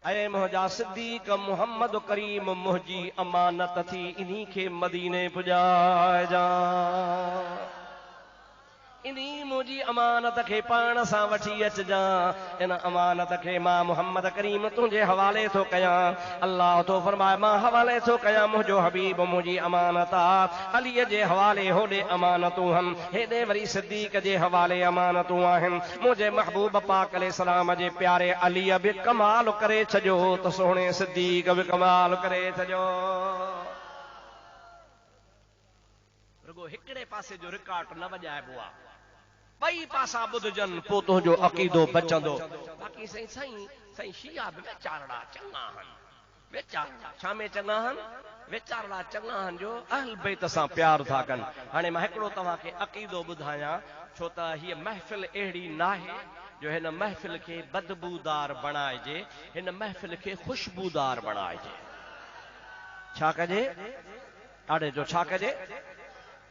ऐ मुंहिंजा सिद्दीक़ मोहम्मद करीम मुंहिंजी अमानत थी इन्ही खे मदीने पुॼाइजां इन्ही मुंहिंजी अमानत खे पाण सां वठी अचजां इन अमानत खे मां मोहम्मद करीम तुंहिंजे हवाले थो कयां अल्लाह तो फरमाए मां हवाले थो कयां मुंहिंजो हबीब मुंहिंजी अमानत आहे अलीअ जे हवाले होॾे अमानतूं आहिनि हेॾे वरी सिद्दीक़ जे हवाले अमानतूं आहिनि मुंहिंजे महबूब पाक अलैहिस्सलाम जे प्यारे अलीअ बि कमाल करे छॾियो त सोणे सिद्दीक़ बि कमाल करे छॾियो रुगो हिकिड़े पासे जो रिकॉर्ड न वॼाइबो आहे ॿई पासा ॿुधजनि पोइ तुंहिंजो अक़ीदो बचंदो बाक़ी साईं साईं साईं शिया बि वीचारड़ा चङा आहिनि वीचारड़ा छा में चङा आहिनि वीचारड़ा चङा आहिनि जो अहल बैत सां प्यार था कनि हाणे मां हिकिड़ो तव्हांखे अक़ीदो ॿुधायां छो त हीअ महफ़िल अहिड़ी नाहे जो हिन महफ़िल खे बदबूदार बणाइजे हिन महफ़िल खे ख़ुशबूदार बणाइजे छा कजे ॾाढे जो छा कजे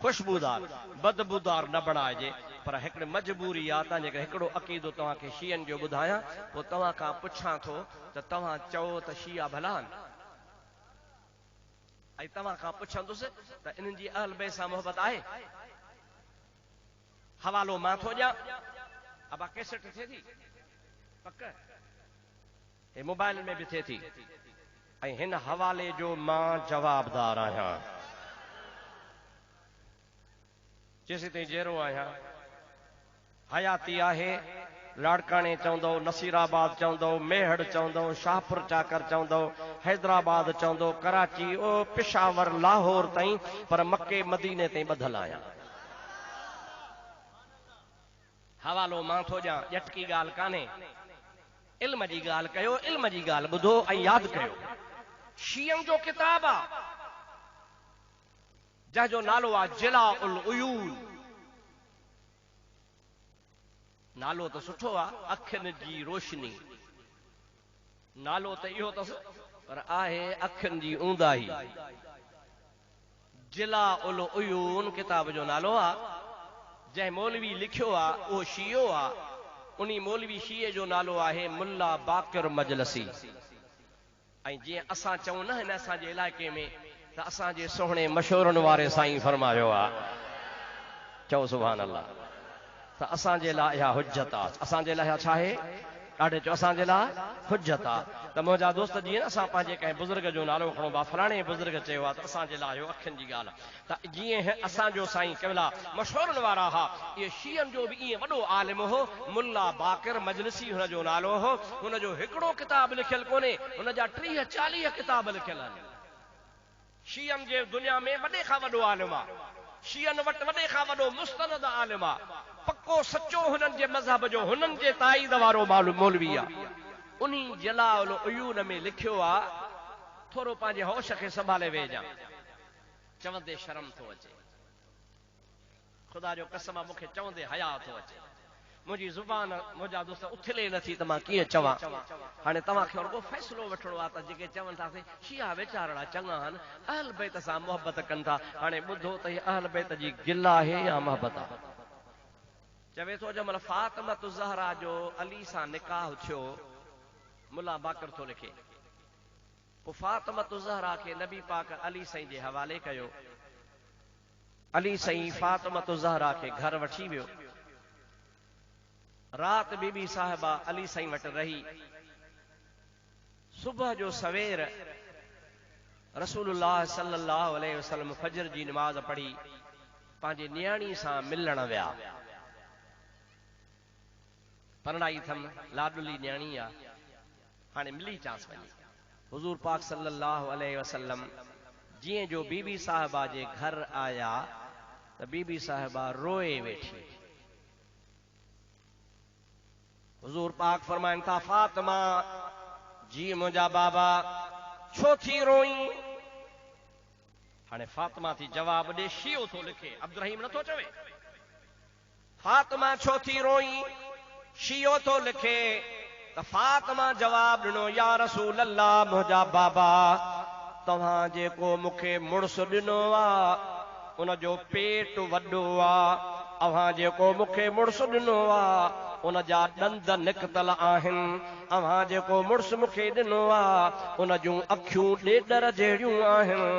खुशबूदार बदबूदार न बणाइजे पर हिकिड़ी मजबूरी आहे तव्हां जेकर हिकिड़ो अक़ीदो तव्हांखे शियनि जो ॿुधायां पोइ तव्हां खां पुछां थो त तव्हां चओ त शिया भला आहिनि ऐं तव्हां खां पुछंदुसि त इन्हनि जी अहल बैत सां मोहबत आहे हवालो मां थो ॾियां अब कैसेट थिए थी पक हे मोबाइल में बि थिए थी ऐं हिन हवाले जो मां जवाबदार आहियां जेसीं ताईं जहिड़ो आहियां हयाती आहे लाड़काणे चवंदो नसीराबाद चवंदो मेहड़ चवंदो शाहपुर चाकर चवंदो हैदराबाद चवंदो कराची ओ पिशावर लाहौर ताईं पर मके मदीने ताईं ॿधल आहियां हवालो मां थो ॾियां ॼटकी ॻाल्हि कान्हे इल्म जी ॻाल्हि कयो इल्म जी ॻाल्हि ॿुधो ऐं यादि कयो शीयनि जो किताब आहे जंहिंजो नालो आहे जिला उल उयून नालो त सुठो आहे अखियुनि जी रोशनी नालो त इहो अथसि पर आहे अखियुनि जी ऊंदाही जिला उल उयून किताब जो नालो आहे जंहिं मौलवी लिखियो आहे उहो शियो आहे उन मौलवी शीए जो नालो आहे मुल्ला बाक़िर मजलसी ऐं जीअं असां चऊं न हिन असांजे इलाइक़े में त असांजे सोहणे मशहूरनि वारे साईं फरमायो आहे चओ सुभान अल्लाह त असांजे लाइ इहा हुज्जत आहे असांजे लाइ छा आहे ॾाढे चओ असांजे लाइ हुज्जत आहे त मुंहिंजा दोस्त जीअं असां पंहिंजे कंहिं बुज़ुर्ग जो नालो खणो आहे फलाणे बुज़ुर्ग चयो आहे त असांजे लाइ इहो अखियुनि जी ॻाल्हि आहे त जीअं असांजो साईं केवल मशहूरनि वारा हुआ इहे शीयनि जो बि ईअं वॾो आलिम हो मुल्ला बाक़िर मजलिसी हुनजो नालो हो हुनजो हिकिड़ो किताब लिखियलु कोन्हे हुनजा 30-40 किताब लिखियल आहिनि शीयनि जे दुनिया में वॾे खां वॾो आलिम आहे शीयनि वटि वॾे खां वॾो मुस्तनद आलिम आहे पक्को सचो हुननि जे मज़हब जो हुननि जे ताईद वारो मौलवी आहे उन्ही जलाउल उयून में लिखियो आहे थोरो पंहिंजे होश खे संभाले वेहिजां चवंदे शर्म थो अचे ख़ुदा जो कसम मूंखे चवंदे हया थो अचे मुंहिंजी ज़ुबान मुंहिंजा दोस्त उथले नथी त मां कीअं चवां हाणे तव्हांखे रुगो फ़ैसिलो वठिणो आहे त जेके चवनि था शिया वीचारड़ा चङा आहिनि अहल बैत सां मोहबत कनि था हाणे ॿुधो त हीअ अहल बैत जी गिला आहे या मोहबत आहे चवे थो जंहिंमहिल फातिमत ज़हरा जो अली सां निकाह थियो मुल्ला बाक़िर थो लिखे पोइ फातिमत ज़हरा खे नबी पाक अली साईं जे हवाले कयो अली साईं फातिमत ज़हरा खे घर वठी वियो रात बीबी साहिबा अली साईं वटि रही सुबह जो सवेर रसूलुल्लाह सल्लल्लाहु अलैहि वसल्लम फजर जी नमाज़ पढ़ी पंहिंजी नियाणी सां मिलण विया परणाई थम लाडली न्याणी आहे हाणे मिली चांस वञी हुजूर पाक सल्लल्लाहु अलैहि वसल्लम जीअं जो बीबी साहिबा जे घर आया त बीबी साहिबा रोए वेठी हुजूर पाक फरमाइनि था फातिमा जी मुंहिंजा बाबा छो थी रोई हाणे फातिमा थी जवाब ॾे शियो थो लिखे अब्दुल रहीम नथो चवे फातिमा छो थी रोई शियो थो लिखे त फातिमा जवाब ॾिनो या रसूल अल्लाह मुंहिंजा बाबा तव्हां जेको मूंखे मुड़ुस ॾिनो आहे उनजो पेट वॾो आहे अव्हां जेको मूंखे मुड़ुस ॾिनो आहे उन जा ॾंद निकतल आहिनि। अव्हां जेको मुड़ुस मूंखे ॾिनो आहे उन जूं अखियूं ॾेडर जहिड़ियूं आहिनि।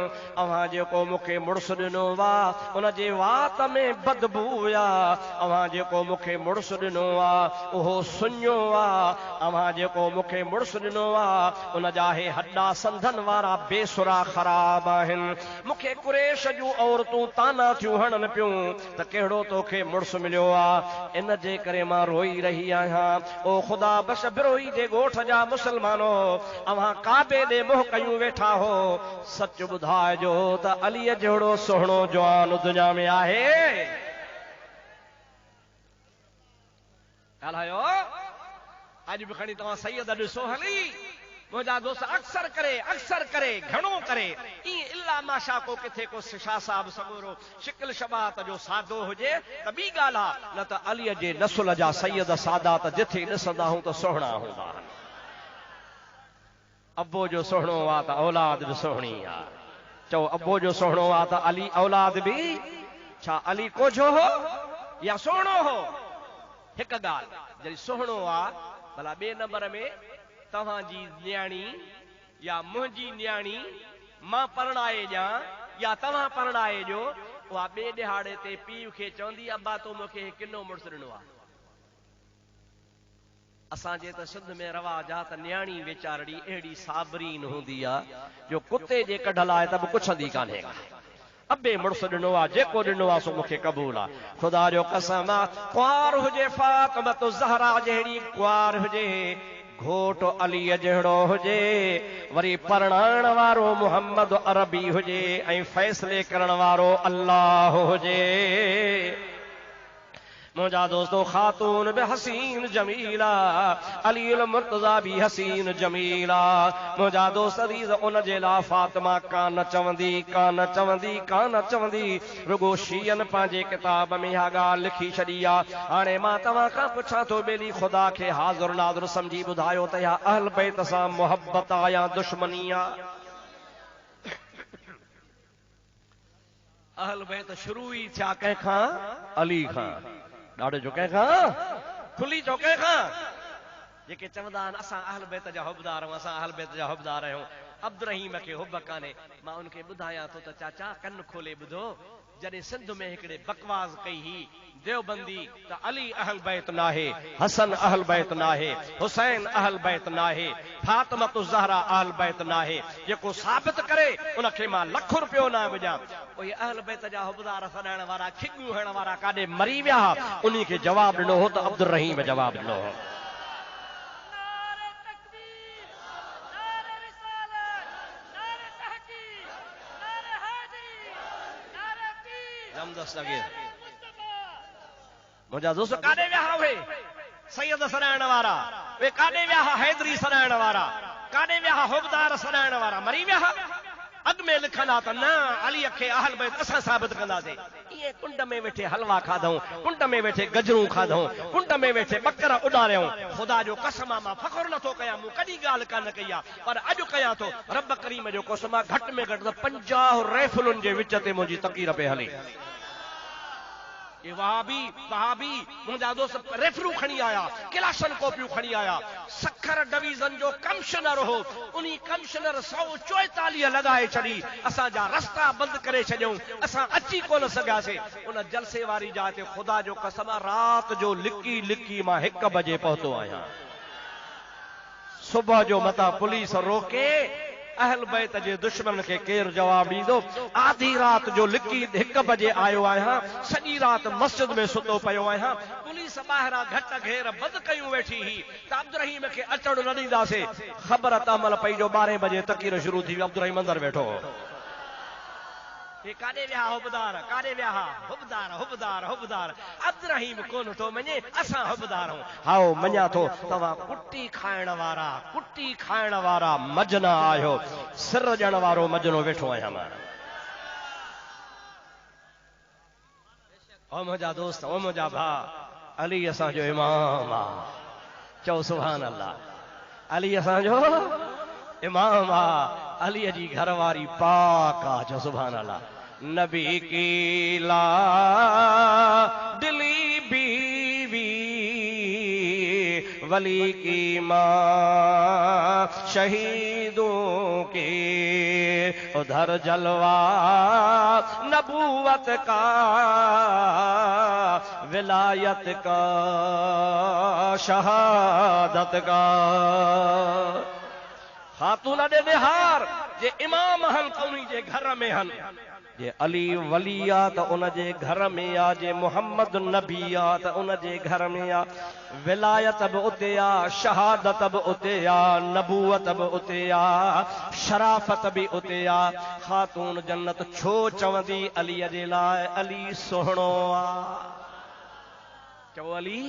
अव्हां जेको मूंखे मुड़ुस ॾिनो आहे उन जे वात में बदबू आहे। अव्हां जेको मूंखे मुड़ुस ॾिनो आहे उहो सुञो आहे। अव्हां जेको मूंखे मुड़ुस ॾिनो आहे उन जा हे हॾा संधन वारा बेसुरा ख़राब आहिनि। मूंखे कुरैश जूं औरतूं ताना थियूं हणनि पियूं त कहिड़ो तोखे मुड़ुस मिलियो आहे। इन जे करे मां रोई रही आहियां। ओ ख़ुदा बश बिरोही जे ॻोठ जा मुसलमानो, अव्हां काबे ॾे मुंहुं कयूं वेठा हो। सच ॿुधाइजो त अलीअ जहिड़ो सुहिणो जवान दुनिया में आहे? ॻाल्हायो। अॼु बि खणी तव्हां सैयद ॾिसो हली। मुंहिंजा दोस्त अक्सर करे घणो करे ईअं इल्ला माशा को किथे को शाह साहब सगोरो शिकिल शबात जो सादो हुजे त ॿी ॻाल्हि आहे, न त अलीअ जे नसुल जा सैयद सादात जिथे ॾिसंदा आहियूं त सुहिणा हूंदा आहिनि। अबो जो सुहिणो आहे त औलाद बि सुहिणी आहे। चओ अबो जो सुहिणो आहे त अली औलाद बि छा अली कोझो हो या सुहिणो हो? हिकु ॻाल्हि जॾहिं सुहिणो आहे भला ॿिए नंबर में तव्हांजी न्याणी या मुंहिंजी न्याणी मां परणाए ॾियां या तव्हां परणाए ॾियो, उहा ॿिए ॾिहाड़े ते पीउ खे चवंदी अब्बा तो मूंखे किनो मुड़ुस ॾिनो आहे। असांजे त सिंध में रवाज आहे त न्याणी वीचारड़ी अहिड़ी साबरीन हूंदी आहे जो कुते जे कढल आहे त बि कुछंदी कान्हे। अबे मुड़ुस ॾिनो आहे, जेको ॾिनो आहे सो मूंखे क़बूल आहे। ख़ुदा जो कसम आहे, कुंवार हुजे फातिमत ज़हरा जहिड़ी कुंवार हुजे, घोट अलीअ जहिड़ो हुजे, वरी परणाइण वारो मुहम्मद अरबी हुजे ऐं फ़ैसिले करण वारो अल्लाह हुजे। मुंहिंजा दोस्तो ख़ातून बि हसीन जमीला, अलीउल मुर्तज़ा बि हसीन जमीला। मुंहिंजा दोस्त अज़ीज़ उन जे लाइ फातिमा कान चवंदी रुगो शीयन पंहिंजे किताब में इहा ॻाल्हि लिखी छॾी आहे। हाणे मां तव्हां खां पुछां थो, ॿेली ख़ुदा खे हाज़ुर नाज़ुर सम्झी ॿुधायो त इहा अहल बैत सां मुहबत आहे या दुश्मनी आहे? अहल बैत शुरू ई थिया कंहिंखां? अली खां। ॾाढो जो कंहिंखां? खुली चो कंहिंखां? जेके चवंदा आहिनि असां अहल बैत जा हुबदार आहियूं, असां अहल बैत जा हुबदार आहियूं। अब्दुर रहीम खे हुब कान्हे। मां उनखे ॿुधायां थो त चाचा कन खोले ॿुधो, जॾहिं सिंध में हिकिड़े बकवास कई ही देवबंदी त अली अहल बैत नाहे, हसन अहल बैत नाहे, हुसैन अहल बैत नाहे, फातिमत ज़हरा अहल बैत नाहे, जेको साबित करे उनखे मां लख रुपयो न विझां। पोइ अहल बैत जा हुबदार सॾाइण वारा खिॻियूं हणण वारा काॾे मरी विया, उन्ही खे जवाब ॾिनो हो त अब्दुर रहीम जवाब ॾिनो हो। मुंहिंजा दोस्त काॾे विया हुए सैयद सॾाइण वारा, वे काॾे विया हैदरी सॾाइण वारा, काॾे विया हुबदार सॾाइण वारा? मरी विया। अॻ में लिखंदा त न अलीअ खे अहल बैत असां साबित कंदासीं। इहे कुंड में वेठे हलवा खाधऊं, कुंड में वेठे गजरूं खाधऊं, कुंड में वेठे बकर उॾारियऊं। ख़ुदा जो कसम मां फ़ख़ुर नथो कयां, मूं कॾहिं ॻाल्हि कान कई आहे, पर अॼु कयां थो। रब करीम जो कसम आहे, घटि में घटि 50 राइफलुनि जे विच ते मुंहिंजी तकीर पे हली। वहाबी मुंहिंजा दोस्त रेफरू खणी आया, क्लाशन कॉपियूं खणी आया। सखर डिवीज़न जो कमिश्नर हो, उन्ही कमिश्नर 144 लॻाए छॾी, असांजा रस्ता बंदि करे छॾियऊं, असां अची कोन सघियासीं। उन जलसे वारी जाइ ते ख़ुदा जो कसम रात जो लिकी मां 1 बजे पहुतो आहियां। सुबह जो मता पुलिस रोके, अहल बैत जे दुश्मन खे केरु जवाब ॾींदो? आधी रात जो लिकी 1 बजे आयो आहियां, सॼी रात मस्जिद में सुतो पियो आहियां। पुलिस ॿाहिरां घट घेर बंदि कयूं वेठी ही त अब्दुर रहीम खे अचण न ॾींदासीं। ख़बर तमल पई जो 12 बजे तकीर शुरू थी, अब्दुर रहीम अंदर वेठो। हे काॾे विया हुबदार? काॾे विया हुबदार? अब्दुर रहीम कोन थो मञे, असां हुबदार आहियूं। हाओ मञा थो, तव्हां कुटी खाइण वारा मजना आहियो, सिर ॾियण वारो मजनो वेठो आहियां मां। ओ मुंहिंजा दोस्त, ओ मुंहिंजा भाउ, अली असांजो इमाम आहे। चओ सुभान अल्लाह। अली असांजो इमाम आहे, अलीअ जी घरवारी पाक आहे। चओ सुभान अल्लाह। नबी की ला दिली बीवी वली की माँ शहीदों की, उधर जलवा नबूवत का, विलायत का, शहादत का। खातून दे निहार जे इमाम हन त उन्हीं जे घर में हन, जे अली वली आ त उन जे घर में आ, जे मोहम्मद नबी आ त उन जे घर में आ। विलायत बि उते आ, शहादत बि उते आ, नबूवत बि उते आ, शराफत बि उते आ। खातून जन्नत छो चवंदी अलीअ जे लाइ अली सुहिणो आ? चओ अली,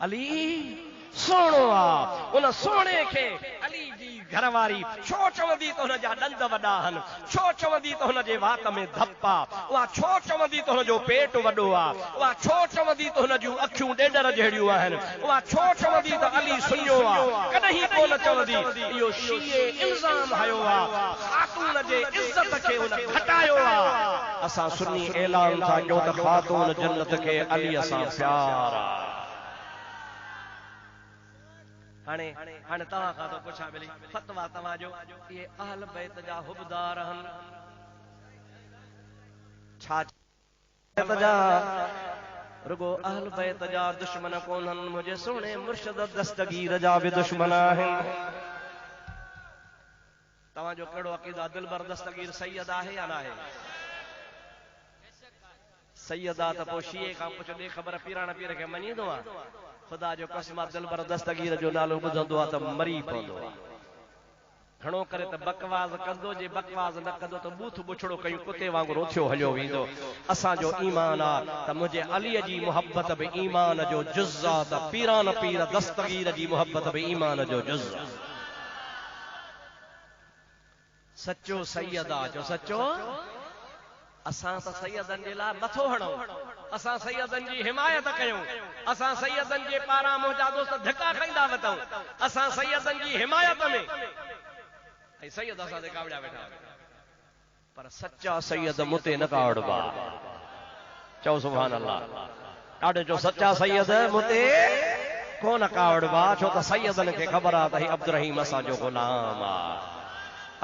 अली सोणो आ। उन सोणे खे अली जी घरवारी छो चवंदी त हुन जा ॾंद वॾा आहिनि, छो चवंदी त हुन जे वात में धप आ, उहा छो चवंदी त हुन जो पेट वॾो आ, उहा छो चवंदी त हुन जूं अखियूं ॾेडर जहिड़ियूं आहिनि, उहा छो चवंदी त अली सुञो आ, कॾहिं कोन चवंदी। इहो शीए इल्ज़ाम हयो आ, ख़ातून जे इज़त खे हुन घटायो आ। असां सुन्नी ऐलान था कयूं त ख़ातून जन्नत खे अलीअ सां प्यार आ। हाणे तव्हां खां थो पुछां भली फतवा तव्हांजो, इहे अहल बैत जा हुबदार आहिनि छा? रुगो अहल बैत जा दुश्मन कोन्हनि, मुंहिंजे सोणे मुर्शिद दस्तगीर जा बि दुश्मन आहिनि। तव्हांजो कहिड़ो अक़ीदो आहे? दिलबर दस्तगीर सैयद आहे या न आहे? सैयद आहे त पोइ शीए खां पुछो ॾे ख़बर पीराण पीर खे मञींदो आहे? ख़ुदा जो कसम आहे दिलबर दस्तगीर जो नालो ॿुधंदो आहे त मरी पवंदो आहे। घणो करे त बकवास कंदो, जे बकवास न कंदो त बूथ बुछड़ो कयूं कुते वांगुरु उथियो हलियो वेंदो। असांजो ईमान आहे त मुंहिंजे अलीअ जी मुहबत बि ईमान जो जुज़ आहे, त पीरान पीर दस्तगीर जी मुहबत बि ईमान जो जुज़ आहे। सचो सैयद आहे, जो सचो। असां त सैयदनि जे लाइ मथो हणूं, असां सैयदनि जी हिमायत कयूं, असां सैयदनि जे पारां मुंहिंजा दोस्त धिका खाईंदा वठूं, असां सैयदनि जी हिमायत में। ऐं सैयद असां ते कावड़िया वेठा, पर सच्चा सैयद मुते न कावड़बा। चओ सुभान अल्लाह। ॾाढो जो सच्चा सैयद मुते कोन कावड़बा, छो त सैयदनि खे ख़बर आहे त ही अब्दुर्रहीम असांजो गुलाम आहे।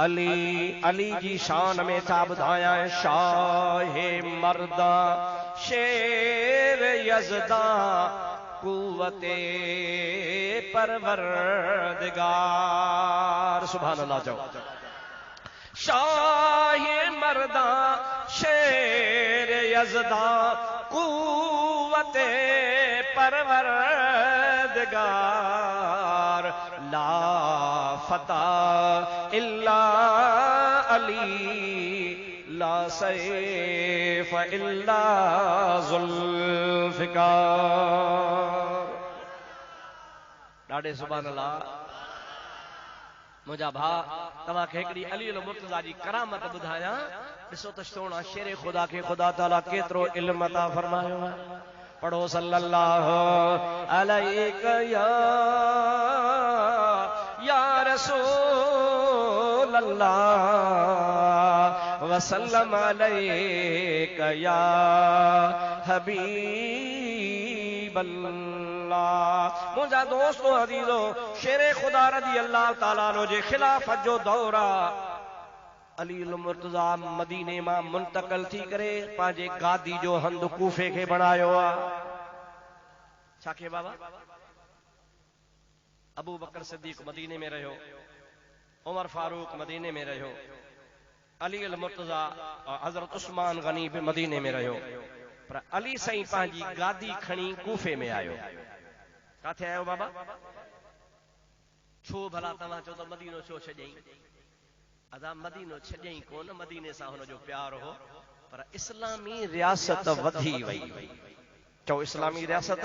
अली जी शान में छा ॿुधायां? शाहे मर्दा शेर यज़दा कुव्वते परवरदिगार। सुभान अल्लाह चओ। शाहे मर्दा शेर यज़दा कुव्वते परवरदिगार। ला फता इल्ला अली, ला सैफ इल्ला ज़ुल्फ़िकार। ॾाढे सुभान अल्लाह। मुंहिंजा भाउ, तव्हांखे हिकिड़ी अली मुर्तज़ा जी करामत ॿुधायां। ॾिसो त सोना शेर ख़ुदा खे ख़ुदा ताला केतिरो इल्म अता फरमायो आहे। पढ़ो सल्लल्लाहु अलैहि या रसूल अल्लाह वसल्लम अलैका या हबीब अल्लाह। मुंहिंजा दोस्तो अज़ीज़ो, शेर ख़ुदा रज़ी अल्लाह ताला अन्हु जे ख़िलाफ़त जो दौर आहे। अली मुर्तज़ा मदीने मां मुंतक़िल थी करे पंहिंजे गादी जो हंधु कूफे खे बणायो आहे। छा खे बाबा? अबू बकर सिद्दीक़ मदीने में रहियो, उमर फारूक मदीने में रहियो, अली मुर्तज़ा और हज़रत उस्मान गनी भी मदीने में रहियो। पर अली साईं पंहिंजी गादी खणी कूफे में आयो। काथे आयो बाबा? छो भला तव्हां चओ त मदीनो छो छॾियईं? अदा मदीनो छॾियईं कोन, मदीने सां हुनजो प्यार हो, पर इस्लामी रियासत वधी वई। चओ इस्लामी रियासत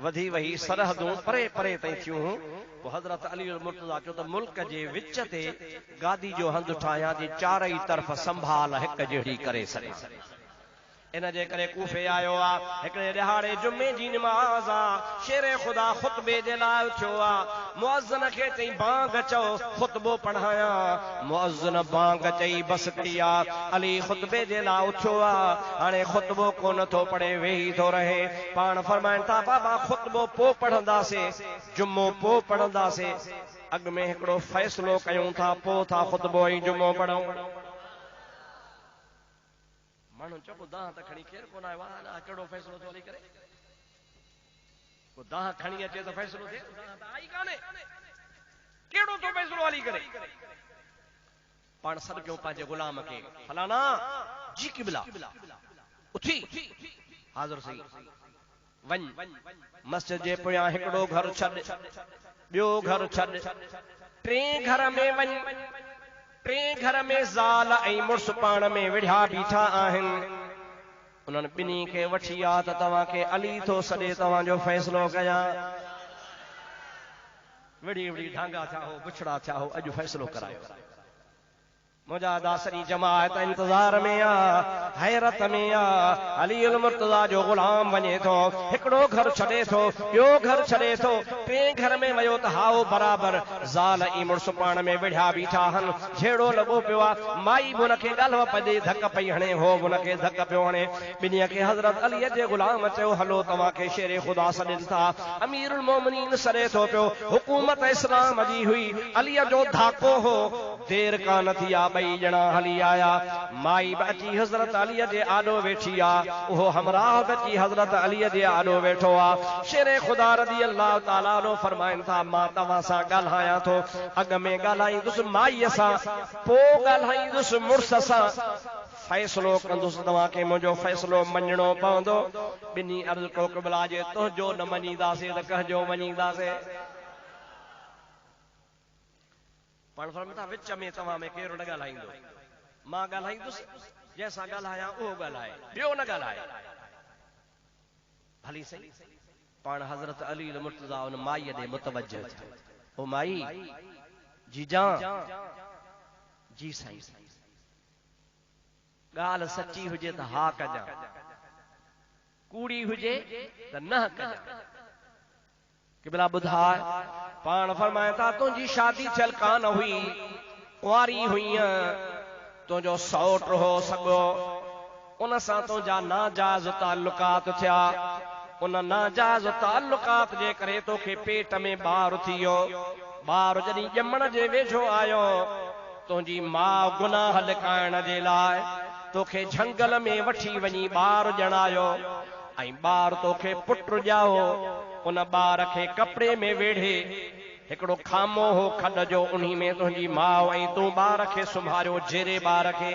वधी वई, सरहदूं परे परे ताईं थियूं। पोइ हज़रत अली मुर्तज़ा चयो त मुल्क जे विच ते गादी जो हंधु ठाहियां थी, चारई तरफ़ संभाल हिक जहिड़ी करे सघां। इन जे करे कूफे आयो आ हिकड़े दिहाड़े जुमे जी नमाज आ शेर खुदा खुतबे जे लाइ उथियो आ मुअज्जिन खे चई बांग चओ खुतबो पढ़ाया मुअज्जिन बांग चई बस कई आ अली खुतबे जे लाइ उथियो आ हाणे खुतबो कोन थो पढ़े वेही थो रहे पाण फरमाइनि था बाबा खुतबो पो पढ़ंदासे जुमो पो पढ़ंदासे अॻ में हिकड़ो फ़ैसिलो कयूं था पो था खुतबो ऐं जुमो पढ़ूं माण्हू चओ दाह त खणी केर कोन आयो आहे कहिड़ो फ़ैसिलो थो हली करे को दाह खणी अचे त फ़ैसिलो थिए दाह त आई कान्हे कहिड़ो थो फ़ैसिलो हली करे पाण सॾ कयूं पंहिंजे गुलाम खे फलाना जी क़िबला उथी हाज़िर सही वञ मस्जिद जे पोयां हिकड़ो घर छॾ ॿियो घर छॾ टे घर में वञ टे घर में ज़ाल ऐं मुड़ुस पाण में विढ़िया बीठा आहिनि उन्हनि ॿिन्ही खे वठी आ त तव्हांखे अली थो सॾे तव्हांजो फ़ैसिलो कयां विड़ी विड़ी ढांगा थिया हो बुछड़ा थिया हो अॼु फ़ैसिलो करायो मुंहिंजा दासरी जमात इंतज़ार में आ हैरत में आ अली उल मुर्तज़ा जो गुलाम वञे थो हिकड़ो घर छॾे थो ॿियो घर छॾे थो टे घर में वयो त हाओ बराबर ज़ाल ऐं मुड़ुस पाण में विढ़िया बीठा हन झेड़ो लॻो पियो आ माई बि उनखे ॻाल्हि पई धक पई हणे हो बि उनखे धक पियो हणे ॿिन्हीअ खे हज़रत अलीअ जे गुलाम चयो हलो तव्हांखे शेर ख़ुदा सॾनि था अमीरुल मोमिनीन सॾे थो पियो हुकूमत इस्लाम जी हुई अलीअ जो धाको हो देर कान थी आ ॿई ॼणा हली आया माई बि अची हज़रत अलीअ जे आॾो वेठी आ उहो हमराह बि अची हज़रत अलीअ जे आॾो वेठो आ शेर ख़ुदा रज़ी अल्लाह ताला नो फरमाइनि था मां तव्हां सां ॻाल्हायां थो अॻ में ॻाल्हाईंदुसि माईअ सां पोइ ॻाल्हाईंदुसि मुड़ुस सां फ़ैसिलो कंदुसि तव्हांखे मुंहिंजो फ़ैसिलो मञणो पवंदो ॿिन्ही अर्ज़ कयो क़िबला जे तुंहिंजो न मञीदासीं त कंहिंजो मञीदासीं पाण फरमाइनि था विच में तव्हां में केरु न ॻाल्हाईंदो मां ॻाल्हाईंदुसि जंहिंसां ॻाल्हायां उहो ॻाल्हाए ॿियो न ॻाल्हाए भली सही पाण हज़रत अली मुर्तज़ा उन माईअ ॾे मुतवजह थियो ओ माई जीजा जी साईं ॻाल्हि सची हुजे त हा कजां कूड़ी हुजे त न कजां क़िबला ॿुधाए पाण फरमाए था तुंहिंजी शादी थियल कान हुई कुंवारी हुई तुंहिंजो सौट हो सॻो उन सां तुंहिंजा नाजाइज़ ताल्लुकात थिया उन नाजाइज़ ताल्लुकात जे करे तोखे पेट में ॿारु थी वियो ॿारु जॾहिं ॼमण जे वेझो आयो तुंहिंजी माउ गुनाह लिकाइण जे लाइ तोखे झंगल में वठी वञी ॿारु ॼणायो ऐं ॿारु तोखे पुट ॼाओ उन ॿार खे कपिड़े में वेढ़े हिकड़ो खामो हो खॾ जो उन्ही में तुंहिंजी माउ ऐं तूं ॿार खे सुम्हारियो जेरे ॿार खे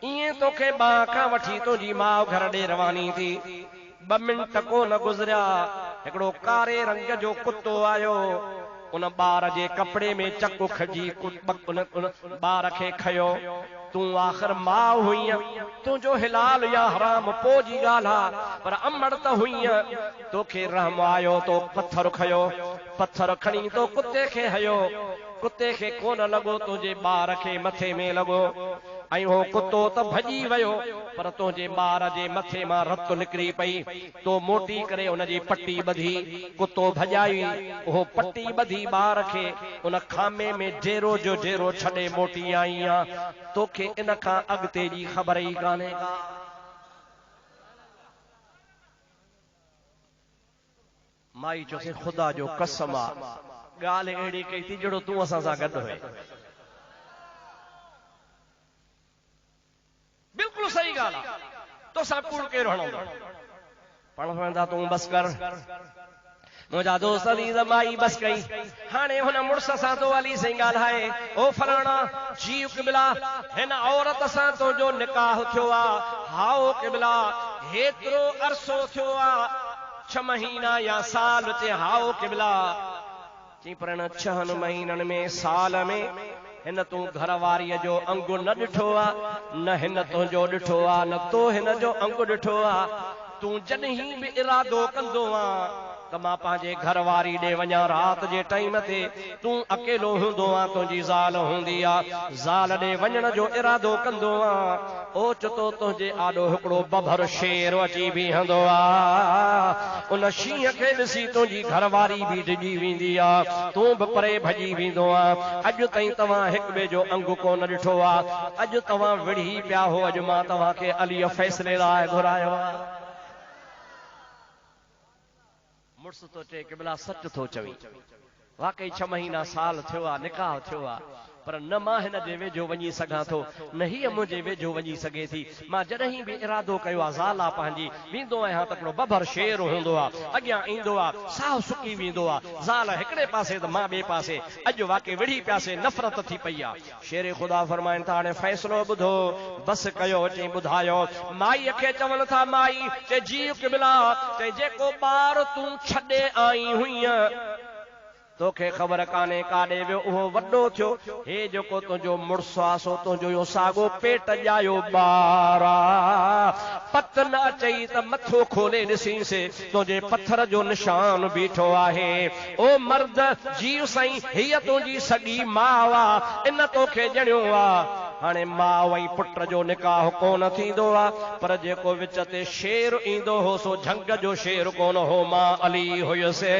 ईअं तोखे ॿाह खां वठी तुंहिंजी माउ घर ॾे रवानी थी 2 मिंट कोन गुज़रिया हिकड़ो कारे रंग जो कुत्तो आयो उन ॿार जे कपिड़े में चकु खजी ॿार खे खयो तूं आख़िर माउ हुई तुंहिंजो हिलाल या हराम पो जी ॻाल्हि आहे पर अमड़ त हुई तोखे रहम आयो तो पत्थर खयो पत्थर खणी तो कुत्ते खे हयो कुत्ते खे कोन लॻो तुंहिंजे ॿार खे मथे में लॻो ऐं हो कुत्तो त भॼी वियो पर तुंहिंजे ॿार जे मथे मां रत निकिरी पई तो मोटी करे उनजी पटी ॿधी कुत्तो भॼाई उहो पटी ॿधी ॿार खे उन खामे में जेरो जो जेरो छॾे मोटी आई आहे तोखे इन खां अॻिते जी ख़बर ई कान्हे का माई चोसे ख़ुदा जो कसम आहे ॻाल्हि अहिड़ी कई थी जहिड़ो तूं असां सां गॾु हुए बिल्कुलु सही ॻाल्हि आहे तोसां कूड़ केरु हणंदो पाण वेंदा तूं बस कर मुंहिंजा दोस्त अज़ीज़ माई बस कई हाणे हुन मुड़ुस सां तो अली साईं ॻाल्हाए ओ फलाणा जी क़िबला हिन औरत सां तुंहिंजो निकाह थियो आहे हाओ क़िबला हेतिरो अरसो थियो आहे 6 महीना या साल चे हाओ क़िबला चई पर 6 महीननि में साल में हिन तूं घरवारीअ जो अंग न ॾिठो आहे न हिन तुंहिंजो ॾिठो आहे न तो हिन जो अंग ॾिठो आहे तूं जॾहिं बि इरादो कंदो आहे त त मां पंहिंजे घर वारी ॾे वञा रात जे टाइम ते तूं अकेलो हूंदो आ तुंहिंजी ज़ाल हूंदी आ ज़ाल ॾे वञण जो इरादो कंदो आ ओचितो तुंहिंजे आॾो हिकिड़ो बभर शेर अची बीहंदो आ उन शींहं खे ॾिसी तुंहिंजी घर वारी बि डिॼी वेंदी आ तूं बि परे भॼी वेंदो आ अॼु ताईं तव्हां हिक ॿिए जो अंग कोन ॾिठो आ अॼु तव्हां विढ़ी पिया हो अॼु मां तव्हांखे अलीअ फैसले लाइ घुरायो आ मुड़स तो चे क़िबला सच थो चवी वाकई 6 महीना साल थियो आ निकाह थियो आ पर न मां हिन जे वेझो वञी सघां थो न ही मुंहिंजे वेझो वञी सघे थी मां जॾहिं बि इरादो कयो आहे ज़ाला पंहिंजी वेंदो आहियां त हिकिड़ो बभर शेर हूंदो आहे अॻियां ईंदो आहे साहु सुकी वेंदो आहे ज़ाल हिकिड़े पासे त मां ॿिए पासे अॼु वाकई विढ़ी पियासे नफ़रत थी पई आहे शेर ख़ुदा फरमाइनि था हाणे फ़ैसिलो ॿुधो बस कयो चई ॿुधायो माईअ खे चवनि था माई चए जी क़िबला चई जेको ॿार तूं छॾे आई हुईं तोखे ख़बर कान्हे काॾे वियो उहो वॾो थियो हे जेको तुंहिंजो मुड़ुस आहे सो तुंहिंजो इहो साॻो पेट ॼायो ॿार पत न अचई त मथो खोले ॾिसींसि तुंहिंजे पत्थर जो निशान बीठो आहे ओ मर्द जीउ साईं हीअ तुंहिंजी सॻी माउ आहे इन तोखे ॼणियो आहे हाणे माउ ऐं पुट जो निकाह कोन थींदो आहे पर जेको विच ते शेर ईंदो हो सो झंग जो शेर कोन हो मां अली हुयुसि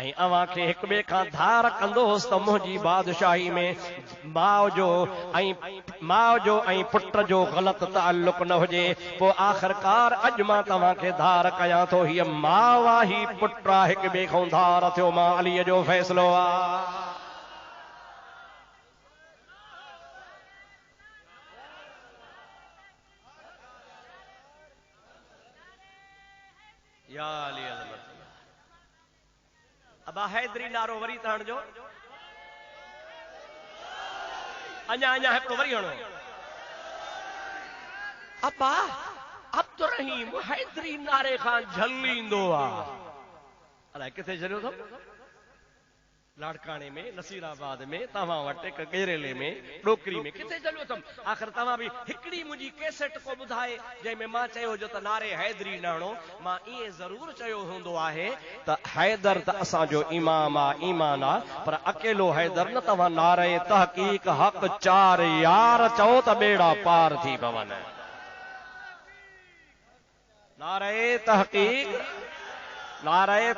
ऐं अव्हां खे हिक ॿिए खां धार कंदोसि त मुंहिंजी बादशाही में माउ जो ऐं पुट जो ग़लति ताल्लुक न हुजे पोइ आख़िरकार अॼु मां तव्हांखे धार कयां थो हीअ माउ आहे ही पुट आहे हिक ॿिए खां धार थियो मां अलीअ जो फ़ैसिलो आहे या अली अबा हैदरी नारो वरी त हणजो अञा हिकिड़ो वरी हणो अबा अब्दुर्रहीम हैदरी नारे खां झलींदो आहे अलाए किथे झलियो अथव लाड़काने में नसीराबाद में तव्हां वटि हिकु केरेले में डोकरी में किथे झलियो अथम आख़िर तव्हां बि हिकिड़ी मुंहिंजी कैसेट को ॿुधाए जंहिंमें मां चयो हुजो त नारे हैदरी न हणो मां ईअं ज़रूर चयो हूंदो आहे त हैदर त असांजो इमाम आहे ईमान आहे पर अकेलो हैदर न तव्हां नारे तहक़ीक़ हक़ 4 यार चओ त ॿेड़ा पार थी पवनि नारे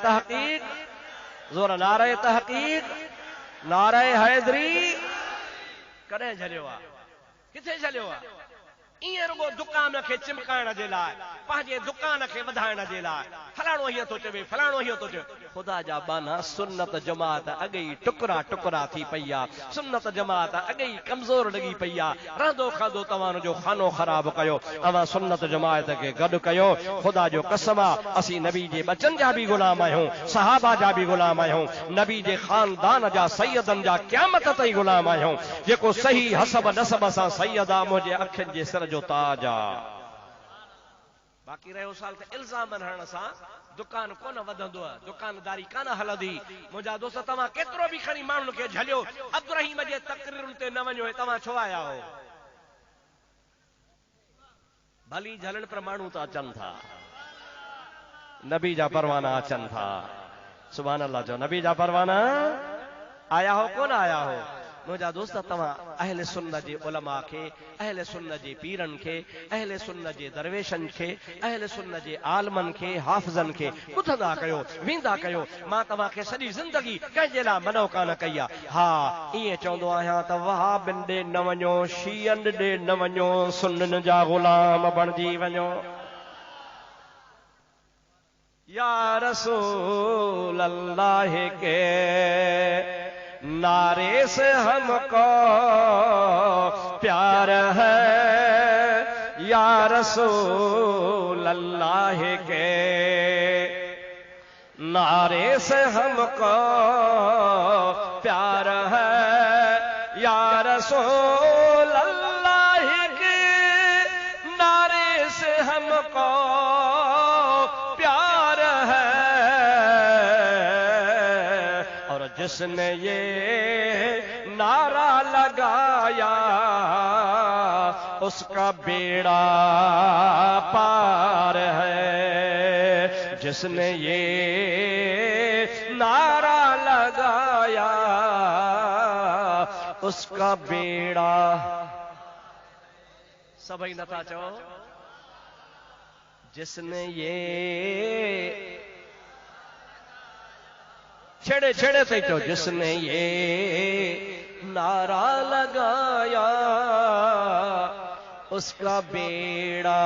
तहक़ीक़ ज़ोर नारे तहक़ीक़ नारे हैदरी कॾहिं झलियो आहे किथे झलियो आहे ईअं रुगो दुकान खे चिमकाइण जे लाइ पंहिंजे दुकान खे वधाइण जे लाइ फलाणो हीअं थो चवे फलाणो हीअं थो चवे ख़ुदा जा बाना सुन्नत जमात अॻे ई टुकड़ा टुकड़ा थी पई आहे सुन्नत जमात अॻे ई कमज़ोर लॻी पई आहे रहंदो खाधो तव्हां जो खानो ख़राब कयो तव्हां सुन्नत जमात खे गॾु कयो ख़ुदा जो कसम आहे असीं नबी जे बचन जा बि ग़ुलाम आहियूं सहाबा जा बि ग़ुलाम आहियूं नबी जे ख़ानदान जा सैयदनि जा क़यामत ताईं ग़ुलाम आहियूं जेको सही हसब नसब सां सैयद आहे मुंहिंजे अखियुनि जे सिर जो ताज आहे बाक़ी रहियो साल त इल्ज़ाम हणण सां दुकान कोन वधंदो आहे दुकानदारी कान हलंदी मुंहिंजा दोस्त तव्हां केतिरो बि खणी माण्हुनि खे झलियो अब्दुर्रहीम जे तक़रीरुनि ते न वञो तव्हां छो आया हो भली झलण पर माण्हू त अचनि था नबी जा परवाना अचनि था सुभान अल्लाह जो नबी जा परवाना आया हो कोन आया हो मुंहिंजा दोस्त तव्हां अहले सुन्नत जे उलमा खे अहले सुन्नत जे पीरनि खे अहले सुन्नत जे दरवेशनि खे अहले सुन्नत जे आलमनि खे हाफ़िज़नि खे ॿुधंदा कयो वेंदा कयो मां तव्हांखे सॼी ज़िंदगी कंहिंजे लाइ मनो कान कई आहे हा ईअं चवंदो आहियां त वहाबिन ॾे न वञो शीयन ॾे न वञो सुन्नन जा ग़ुलाम बणिजी वञो या रसूल अल्लाह के नारे से हमको प्यार है या रसूल अल्लाह के नारे से हमको प्यार है या रसूल अल्लाह के नारे से हमको प्यार है और जिसने ये नारा लगाया उसका बेड़ा पार है। जिसने ये नारा लगाया उसका बेड़ा, सभी नथा चो, जिसने ये छेड़े छेड़े से चो, जिसने ये नारा लगाया उसका बेड़ा।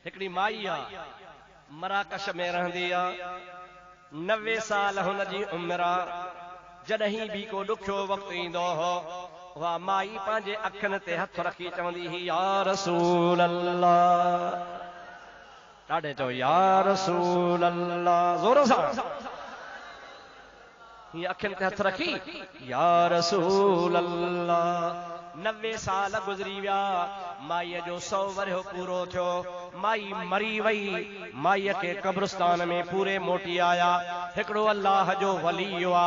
हिकड़ी माई आ मराकश में रहंदी आ, 90 साल हुन जी उम्र आ। जॾहिं भी को ॾुखियो वक़्तु ईंदो हो, उहा माई पंहिंजे अखियुनि ते हथ रखी चवंदी हुई, या रसूल अल्लाह। ॾाढे चओ या रसूल अल्लाह, ज़ोर सां हीअ अखियुनि ते हथ रखी, या रसूल अल्लाह। 90 साल गुज़री विया, माईअ जो 100 वरियो पूरो थियो। माई मरी वई, माईअ खे कब्रिस्तान में पूरे मोटी आया। हिकिड़ो अल्लाह जो वली हुआ,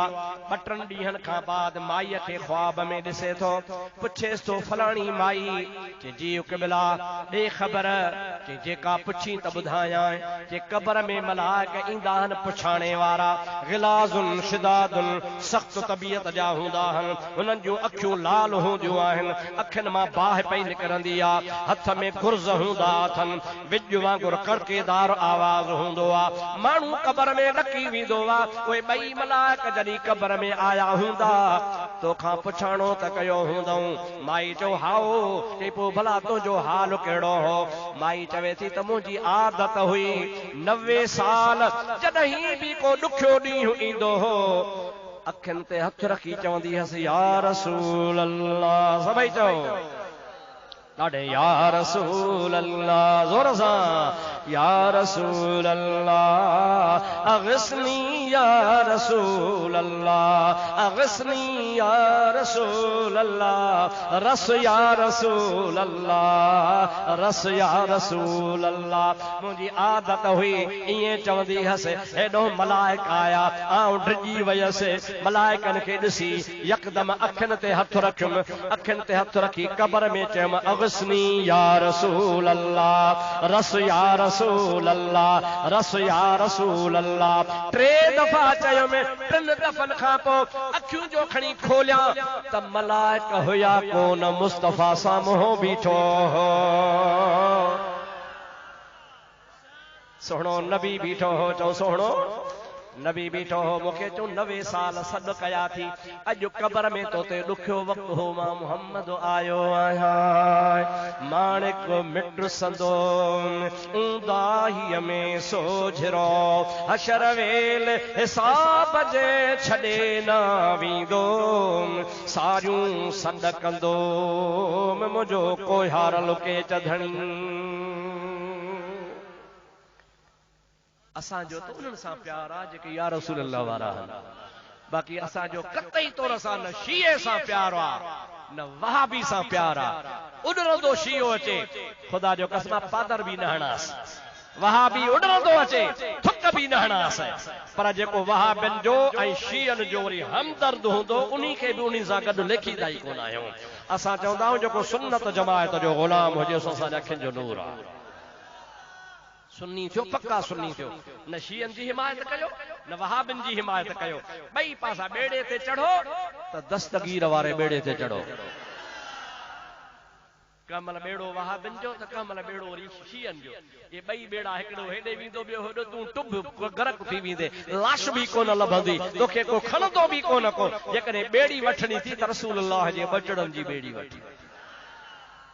2 ॾींहंनि खां बाद माईअ खे ख्वाब में ॾिसे थो, पुछेसि थो फलाणी माई, जे जी क़िबला ॾे ख़बर, जे जेका पुछी त ॿुधायां, जे क़बर में मलाइक ईंदा आहिनि पुछाणे वारा, ग़िलाज़ुन शिदादुन, सख़्त तबियत जा हूंदा आहिनि, हुननि जूं अखियूं लाल हूंदियूं आहिनि, अखियुनि मां बाहि पई निकिरंदी आहे, हथ में गुर्ज़ हूंदा अथनि, विज वांगुरु कड़केदार आवाज़ हूंदो आहे। माण्हू क़बर में ॾकी वेंदो आहे, उहे ॿई मलाइक जॾहिं क़बर में आया हूंदा, तोखां पुछाणो त कयो हूंदऊं। माई चओ हाओ, चई पोइ भला तुंहिंजो हाल कहिड़ो हो? माई चवे थी त मुंहिंजी आदत हुई, 90 साल जॾहिं बि को ॾुखियो ॾींहुं ईंदो हो, अखियुनि ते हथ रखी चवंदी हुअसि, या रसूल अल्लाह। सभई चओ ॾाढे, या रसूल अल्लाह, ज़ोर सां, या रसूल अल्लाह अग़िस्नी, या रसूल अल्लाह अग़िस्नी, या रसूल अल्लाह रस, या रसूल अल्लाह रस, या रसूल अल्लाह। मुंहिंजी आदत हुई ईअं चवंदी हुअसि, हेॾो मलाइक आया, आउं डिॼी वयसि, मलाइकनि खे ॾिसी यकदम अखियुनि ते हथ रखियुमि, अखियुनि ते हथ रखी क़बर में चयुमि, अग़िस्नी या रसूल अल्लाह रस, या रसूल अल्लाह रस, या रसूल अल्लाह। 3 दफ़ा चयुमि, 3 दफ़नि खां पोइ अखियूं जो खणी खोलिया त मलाइक हुया कोन, मुस्तफ़ा साम्हूं बीठो हो, सोहणो नबी बीठो हो। चओ सोहणो नबी बीठो हो। मूंखे चओ 90 साल सॾु कया थी, अॼु क़बर में तो ते ॾुखियो वक़्तु हो, मां मुहम्मद आयो आहियां। माणिक मिट संदो ऊंदाहीअ में सोझिरो, हशर वेल हिसाब जे छॾे न वेंदो, सारियूं सॾ कंदो मुंहिंजो कोहारल के चधणी। असांजो तो उन्हनि सां प्यार आहे जेके या रसूल अल्लाह वारा आहिनि, बाक़ी असांजो कतई तौर सां न शीए सां प्यार आहे, न वहाबी सां प्यार आहे। उॾरंदो शीओ अचे, ख़ुदा जो कसम पादर बि न हणास, वहाबी उॾरंदो अचे, थुक बि न हणास, पर जेको वहाबियुनि जो ऐं शीअनि जो वरी हमदर्द हूंदो, उन्ही खे बि उन्ही सां गॾु लेखींदा ई कोन आहियूं। असां चवंदा आहियूं जेको सुन्नत जमायत जो ग़ुलाम हुजे, सो असांजे अखियुनि जो नूर आहे। सुन्नी थियो, पक्का सुन्नी थियो, न शीअनि जी हिमायत कयो न वहाबियुनि जी हिमायत कयो, ॿई पासा ॿेड़े ते चढ़ो त दस्तगीर वारे ॿेड़े ते चढ़ो। कमल ॿेड़ो वहाबियुनि जो त कमल ॿेड़ो वरी शीअनि जो, ये ॿई ॿेड़ा हिकिड़ो हेॾे वेंदो, ॿियो हेॾो, तूं टुब गरक थी वेंदे, लाश बि कोन लभंदी, तोखे को खणंदो बि कोन को। जेकॾहिं ॿेड़ी वठणी थी त रसूल अल्लाह जे बचड़नि जी ॿेड़ी वठी।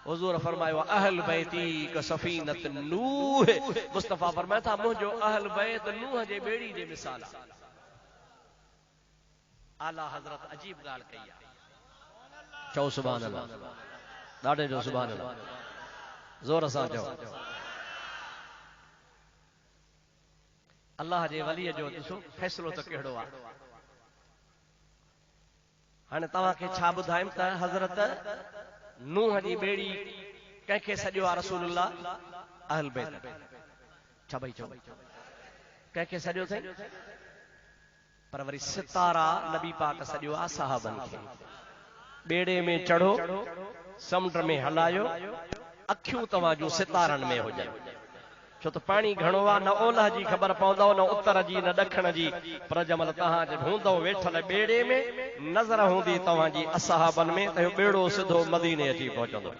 हुज़ूर फरमायो, अहल बैती क सफ़ीनत नूह, मुस्तफ़ा फरमाया था मुंहिंजो अहल बैत नूह जे ॿेड़ी जे मिसाल आहे। आला हज़रत अजीब ॻाल्हि कई आहे। चओ सुभान अल्लाह, ॾाढे जो सुभान अल्लाह, ज़ोर सां चओ। अल्लाह जे वलीअ जो ॾिसो फ़ैसिलो त कहिड़ो आहे। हाणे तव्हांखे छा ॿुधायमि त हज़रत नूह जी ॿेड़ी कंहिंखे सॼो आहे? रसूलुल्लाह अहल बैत। छा भई चओ कंहिंखे सॼो अथई? पर वरी सितारा नबी पाक सॼो आहे साहबन खे बेड़े में चढ़ो समुंड में हलायो अखियूं तव्हां जूं सितारनि में हुजनि छो त पाणी घणो आहे न ओलह जी ख़बर पवंदव न उत्तर जी न ॾखण जी पर जंहिंमहिल तव्हां हूंदव वेठल बेड़े में नज़र हूंदी तव्हांजी असहाबनि में त बेड़ो सिधो मदीने अची पहुचंदो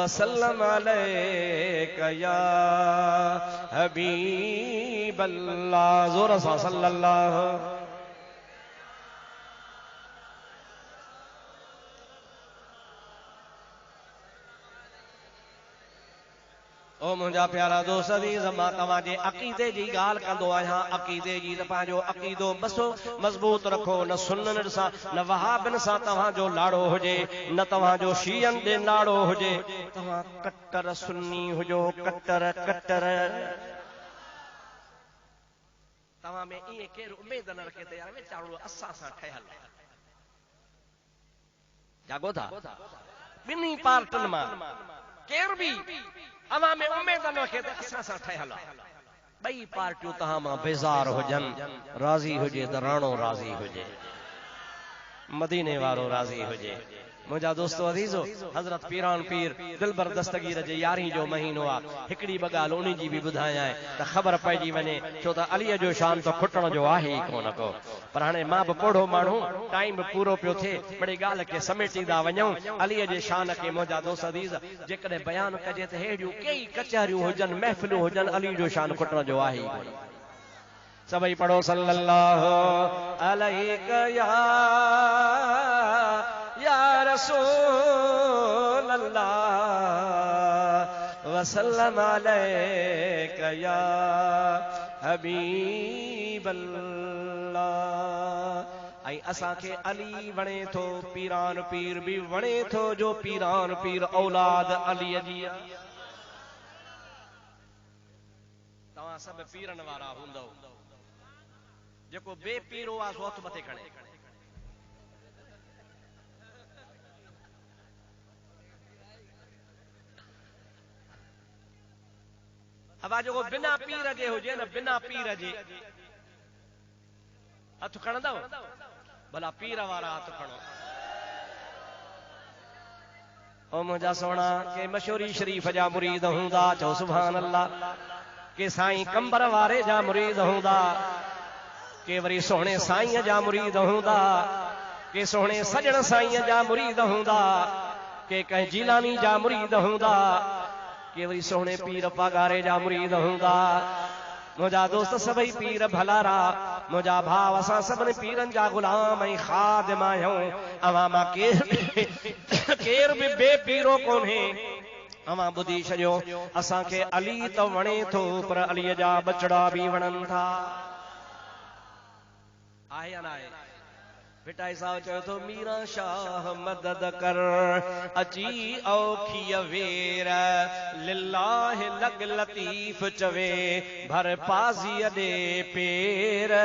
वसल्लम अलैका या हबीब अल्लाह ज़ोर सां सल्लल्लाहु ओ मुंहिंजा प्यारा दोस्त अज़ीज़ मां तव्हांजे अक़ीदे जी ॻाल्हि कंदो आहियां अक़ीदे जी त पंहिंजो अक़ीदो बसो मज़बूत रखो न सुन्ननि सां न वहाबिन सां तव्हांजो लाड़ो हुजे न तव्हांजो शीयनि ॾे लाड़ो हुजे तव्हां कट्टर सुन्नी हुजो कट्टर कट्टर तव्हां में ईअं केरु उमेद न रखे त यार वीचारो असां सां ठहियल जागो था ॿिन्ही पार्टनि मां केरु बि अवां में उमेद न रखे त असां सां ठहियल ॿई पार्टियूं तव्हां मां बेज़ार हुजनि राज़ी हुजे त राणो राज़ी हुजे मदीने वारो राज़ी हुजे मुंहिंजा दोस्तो अज़ीज़ो हज़रत पीरान पीर दिलबर दस्तगीर जे 11 जो महीनो आहे हिकिड़ी ॿ ॻाल्हि उन्ही जी बि ॿुधायां त ख़बर पइजी वञे छो त अलीअ जो शान त खुटण जो आहे ई कोन को पर हाणे मां बि पोढ़ो माण्हू टाइम बि पूरो पियो थिए बड़ी ॻाल्हि खे समेटींदा वञूं अलीअ जे शान खे मुंहिंजा दोस्त अज़ीज़ जेकॾहिं बयानु कजे त हेड़ियूं कई कचहरियूं हुजनि महफ़िलूं हुजनि अली जो शान खुटण जो आहे ई कोन सभई पढ़ो सल्लल्लाहु अलैका या रसूल अल्लाह वसल्लम अलैका या हबीब अल्लाह ऐं असांखे अली वणे थो पीरान पीर बि वणे थो जो पीरान पीर औलाद अलीअ जी तव्हां सभु पीरनि वारा हूंदव जेको बे पीरो आहे सो हथ मथे खणे हवा जेको बिना पीर जे हुजे न बिना पीर जे हथ खणंदव भला पीर वारा हथ खणो ओ मुंहिंजा सोना के मशहूरी शरीफ़ जा मुरीद हूंदा चओ सुभान अल्लाह के साईं कंबर वारे जा मुरीद हूंदा के वरी सोहणे साईं जा मुरीद हूंदा के सोहणे सजण साईं जा मुरीद हूंदा के कंहिं जीलानी जा मुरीद हूंदा के वरी सोहणे पीर पगारे जा मुरीद हूंदा मुंहिंजा दोस्त सभई पीर भलारा मुंहिंजा भाउ असां सभिनी पीरनि जा गुलाम ऐं ख़ादिम आहियूं अवां मां केर बि बेपीरो कोन्हे अवां ॿुधी छॾियो असांखे अली त वणे थो पर अलीअ जा बचड़ा बि वणनि था आहे या न आहे भिटाई साहब चयो थो मीरा शाह मदद कर अची औखी वेर लिल्लाह लग लतीफ चवे भर पाज़ीअ दे पेर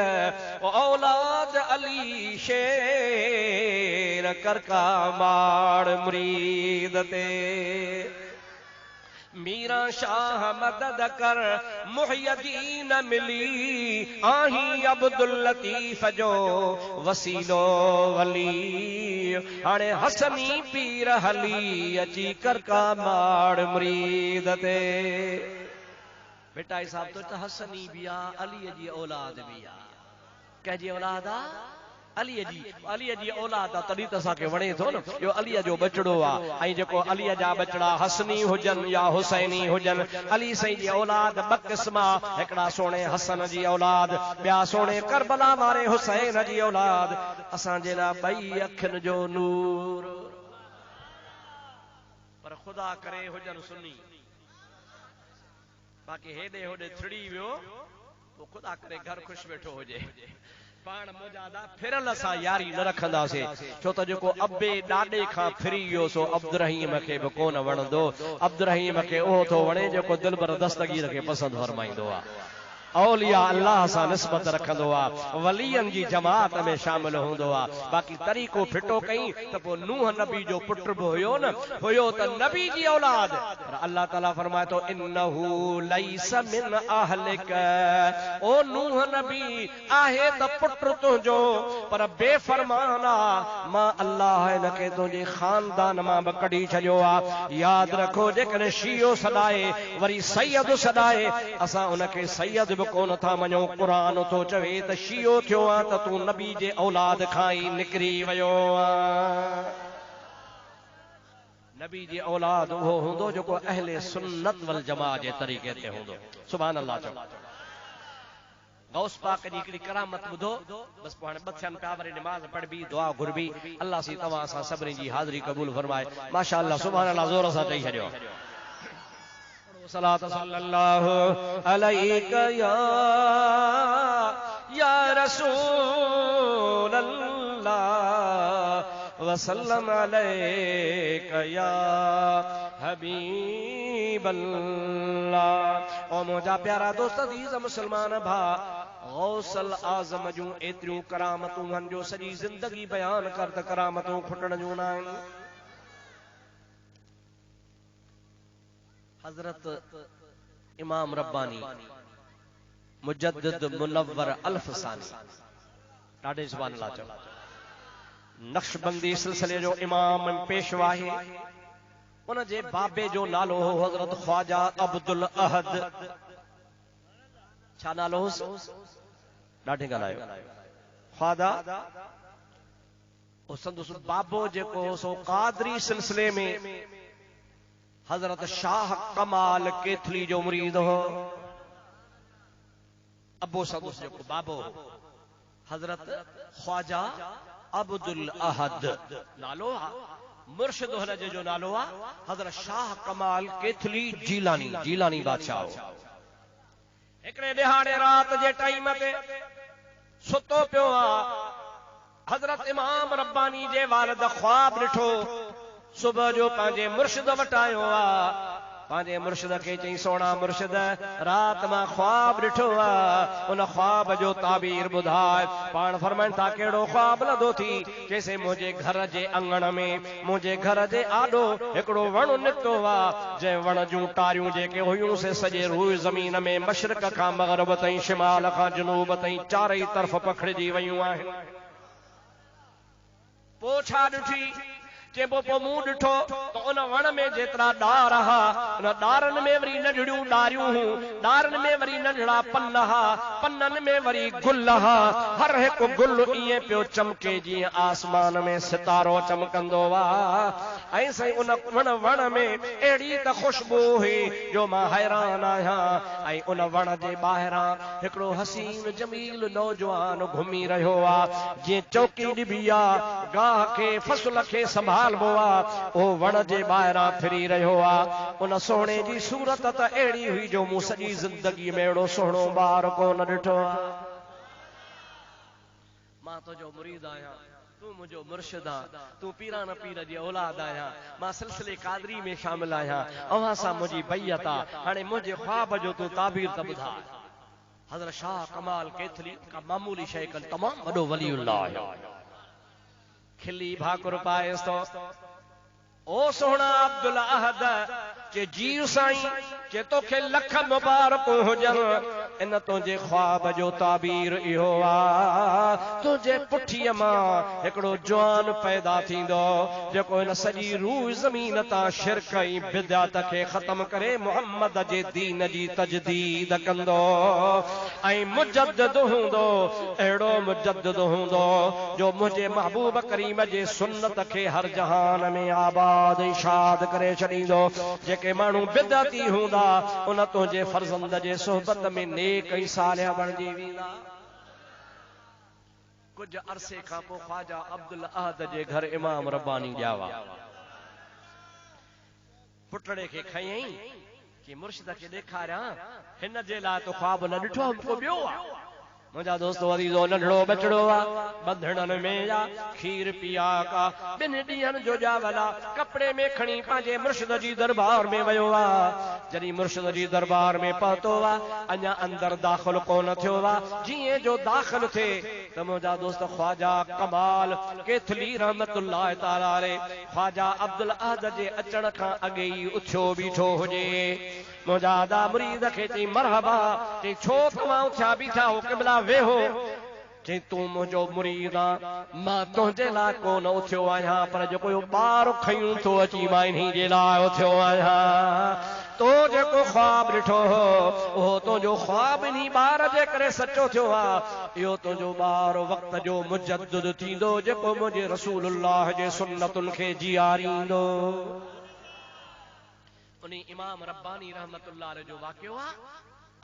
औलाद अली शेर करका माड़ मुरीद ते मीरा शाह मदद कर मुहय्यदीन मिली आही अब्दुल लतीफ जो वसीलो वली हाणे हसनी पीर हली अची करका माड़ मुरीद ते बेटा साहब तो हसनी भी आ अली जी औलाद भी आ कंहिंजी औलाद आ अलीअ जी औलाद आहे तॾहिं त असांखे वणे थो न इहो अलीअ जो बचड़ो आहे ऐं जेको अलीअ जा बचड़ा हसनी हुजनि या हुसैनी हुजनि अली साईं जी औलाद ॿ क़िस्म हिकिड़ा सोणे हसन जी औलाद ॿिया सोणे करबला वारे हुसैन जी औलाद असांजे लाइ ॿई अखियुनि जो नूर पर ख़ुदा करे हुजनि सुन्नी बाक़ी हेॾे होॾे थिड़ी वियो पोइ ख़ुदा करे घर ख़ुशि वेठो हुजे पाण मुजादा फिरल सां यारी न रखंदासीं छो त जेको अबे ॾाॾे खां फिरी वियो सो अब्दुर्रहीम खे बि कोन वणंदो अब्दुर्रहीम खे उहो थो वणे जेको दिलबर दस्तगीर खे पसंदि फरमाईंदो आहे औलिया अल्लाह सां निस्बत रखंदो आहे वलियन जी जमात में शामिल हूंदो आहे बाक़ी तरीक़ो फिटो कई त पोइ नूह नबी जो पुट बि हुयो न हुयो त नबी जी औलाद पर अल्लाह ताला फरमाए थो इन्नहु लैस मिन अहलिक ओ नूह नबी आहे त पुट तुंहिंजो पर बेफरमान आहे मां अल्लाह हिन खे तुंहिंजे खानदान मां बि कढी छॾियो आहे यादि रखो जेकॾहिं शियो सॾाए वरी सैयद सॾाए असां उनखे सैयद बि कोन था मञो क़ुरान तो चवे त शियो थियो आहे त तूं नबी जे औलाद खां ई निकिरी वियो नबी जी औलाद उहो हूंदो जेको अहले सुन्नत वल जमात जे तरीक़े ते हूंदो सुभान अल्लाह चओ गौस पाक जी हिकिड़ी करामत ॿुधो बस पोइ हाणे ॿ थियनि पिया वरी निमाज़ पढ़बी दुआ घुरबी अल्लाह सी तव्हां सां सभिनी जी हाज़िरी क़बूल फरमाए माशा अल्लाह सुभान अल्लाह ज़ोर सां चई छॾियो सलात सल्लल्लाहु अलैका या रसूल अल्लाह वसल्लम अलैका या हबीब अल्लाह ओ मुंहिंजा प्यारा दोस्त अज़ीज़ मुस्लमान भा गौसल आज़म जूं एतिरियूं करामतूं आहिनि जो सॼी ज़िंदगी बयान कर त करामतूं खुटण जूं न आहिनि हजरत इमाम रब्बानी मुजद्दिद मुनव्वर अल्फसानी ॾाढे सुभान अल्लाह चओ नक्शबंदी सिलसिले जो इमाम पेशवा आहे उन जे बाबे जो नालो हो हजरत ख्वाजा अब्दुल अहद छा नालो हो ॾाढे ॻाल्हायो ख्वाजा ओ संदुस बाबो जेको सो कादरी सिलसिले में हजरत शाह कमाल केथली जो मुरीद हो अबो सदुस जेको बाबो हजरत ख्वाजा अब्दुल अहद नालो मुर्शिद हुनजे जो नालो आहे हजरत शाह कमाल केथली जीलानी बादशाह हिकिड़े ॾिहाड़े रात जे टाइम ते सुतो पियो आहे हजरत इमाम रब्बानी जे वालिद ख्वाब ॾिठो सुबह जो पंहिंजे मुर्शिद वटि आयो आहे पंहिंजे मुर्शिद खे चई सोना मुर्शिद रात मां ख्वाब ॾिठो आहे उन ख्वाब जो ताबीर ॿुधाए पाण फरमाइनि था कहिड़ो ख्वाब लधो थी जैसे मुंहिंजे घर जे अंगण में मुंहिंजे घर जे आॾो हिकिड़ो वण निकितो आहे जंहिं वण जूं टारियूं जेके हुयूं से सॼे रूह ज़मीन में मशरिक़ खां मग़रिब ताईं शिमाल खां जनूब ताईं चारई तरफ़ पखिड़िजी वयूं आहिनि पोइ छा ॾिठी चइबो पोइ मूं ॾिठो त उन वण में जेतिरा ॾार हा उन ॾारनि में वरी नंढड़ियूं ॾारियूं हुयूं ॾारनि में वरी नंढड़ा पन हा पननि में वरी गुल हा हर हिकु गुल ईअं पियो चमके जीअं आसमान में सितारो चमकंदो आहे ऐं साईं उन वण में अहिड़ी त ख़ुशबू हुई जो मां हैरान आहियां ऐं उन वण जे ॿाहिरां हिकिड़ो हसीन जमील नौजवान घुमी रहियो आहे जीअं चौकी ॾिबी आहे गाह खे फसल खे संभाल ओ वण जे ॿाहिरां फिरी रहियो आहे उन सोणे जी सूरत त अहिड़ी हुई जो मूं सॼी ज़िंदगी में अहिड़ो सुहिणो ॿार कोन ॾिठो मां तुंहिंजो मुरीद आहियां तूं मुंहिंजो मुर्शिद आहे तूं पीरान पीर जी औलाद आहियां मां सिलसिले कादरी में शामिल आहियां अव्हां सां मुंहिंजी बैयत आहे हाणे मुंहिंजे ख्वाब जो तूं ताबीर त ॿुधाए हज़रत शाह कमाल केथली का मामूली शइ कनि तमामु वॾो वलीउल्लाह आहे खिली भाकुर पाएस तो ओ सोहना अब्दुल अहद के जीव साईं के तोखे लख मुबारक हुजन इन तुंहिंजे ख्वाब जो ताबीर इहो आहे तुंहिंजे पुठीअ मां हिकिड़ो जवान पैदा थींदो जेको इन सॼी रूह ज़मीन तां शिरक ऐं बिदअत खे ख़त्म करे मुहम्मद जे दीन जी तजदीद कंदो ऐं मुजद्दिद हूंदो अहिड़ो मुजद्दिद हूंदो जो मुंहिंजे महबूब करीम जे सुन्नत खे हर जहान में आबाद ऐं शाद करे छॾींदो जेके माण्हू बिदअती हूंदा उन तुंहिंजे फर्ज़ंद जे सोहबत में नेक ऐं सालिह बणिजी वेंदा कुछ अरसे खां पोइ ख्वाजा अब्दुल अहद जे घर इमाम रब्बानी ॼावा पुटड़े खे खयईं कि मुर्शिद खे ॾेखारियां हिन जे लाइ तो ख्वाब न ॾिठो को ॿियो आहे मुझा दोस्तों अजीजो नंढड़ो बचड़ो आ बंधड़न में या खीर पिया का बिन ॾींहंनि जो जावला कपड़े में खणी पंहिंजे मुर्शिद जी दरबार में वियो आ। जॾहिं मुर्शिद जी दरबार में पहुतो आ अञा अंदर दाख़िल कोन थियो आ। जीअं जो दाख़िल थे त मुझा दोस्त ख्वाजा कमाल केथली रहमतुल्लाह ताला अलैह ख्वाजा अब्दुल अहद जे अचण खां अॻे ई उथियो बीठो हुजे। मुजादा मुरीद खे चई मरहबा, चई छो तव्हां उथिया बीठा हो क़िबला वेहो। चई तूं मुंहिंजो मुरीद आ, मां तुंहिंजे लाइ कोन उथियो आहियां, पर जेको ॿार खयूं थो अची मां इन्ही जे लाइ उथियो आहियां। तो जेको ख्वाब ॾिठो हो उहो तुंहिंजो ख्वाब इन्ही ॿार जे करे सचो थियो आहे। इहो तुंहिंजो ॿार वक़्त जो मुजद्दिद थींदो जेको मुंहिंजे रसूलुल्लाह जे सुन्नतुनि खे जीआरींदो। उन्ही इमाम रब्बानी रहमतुल्लाह अलैह जो वाक़ियो आहे।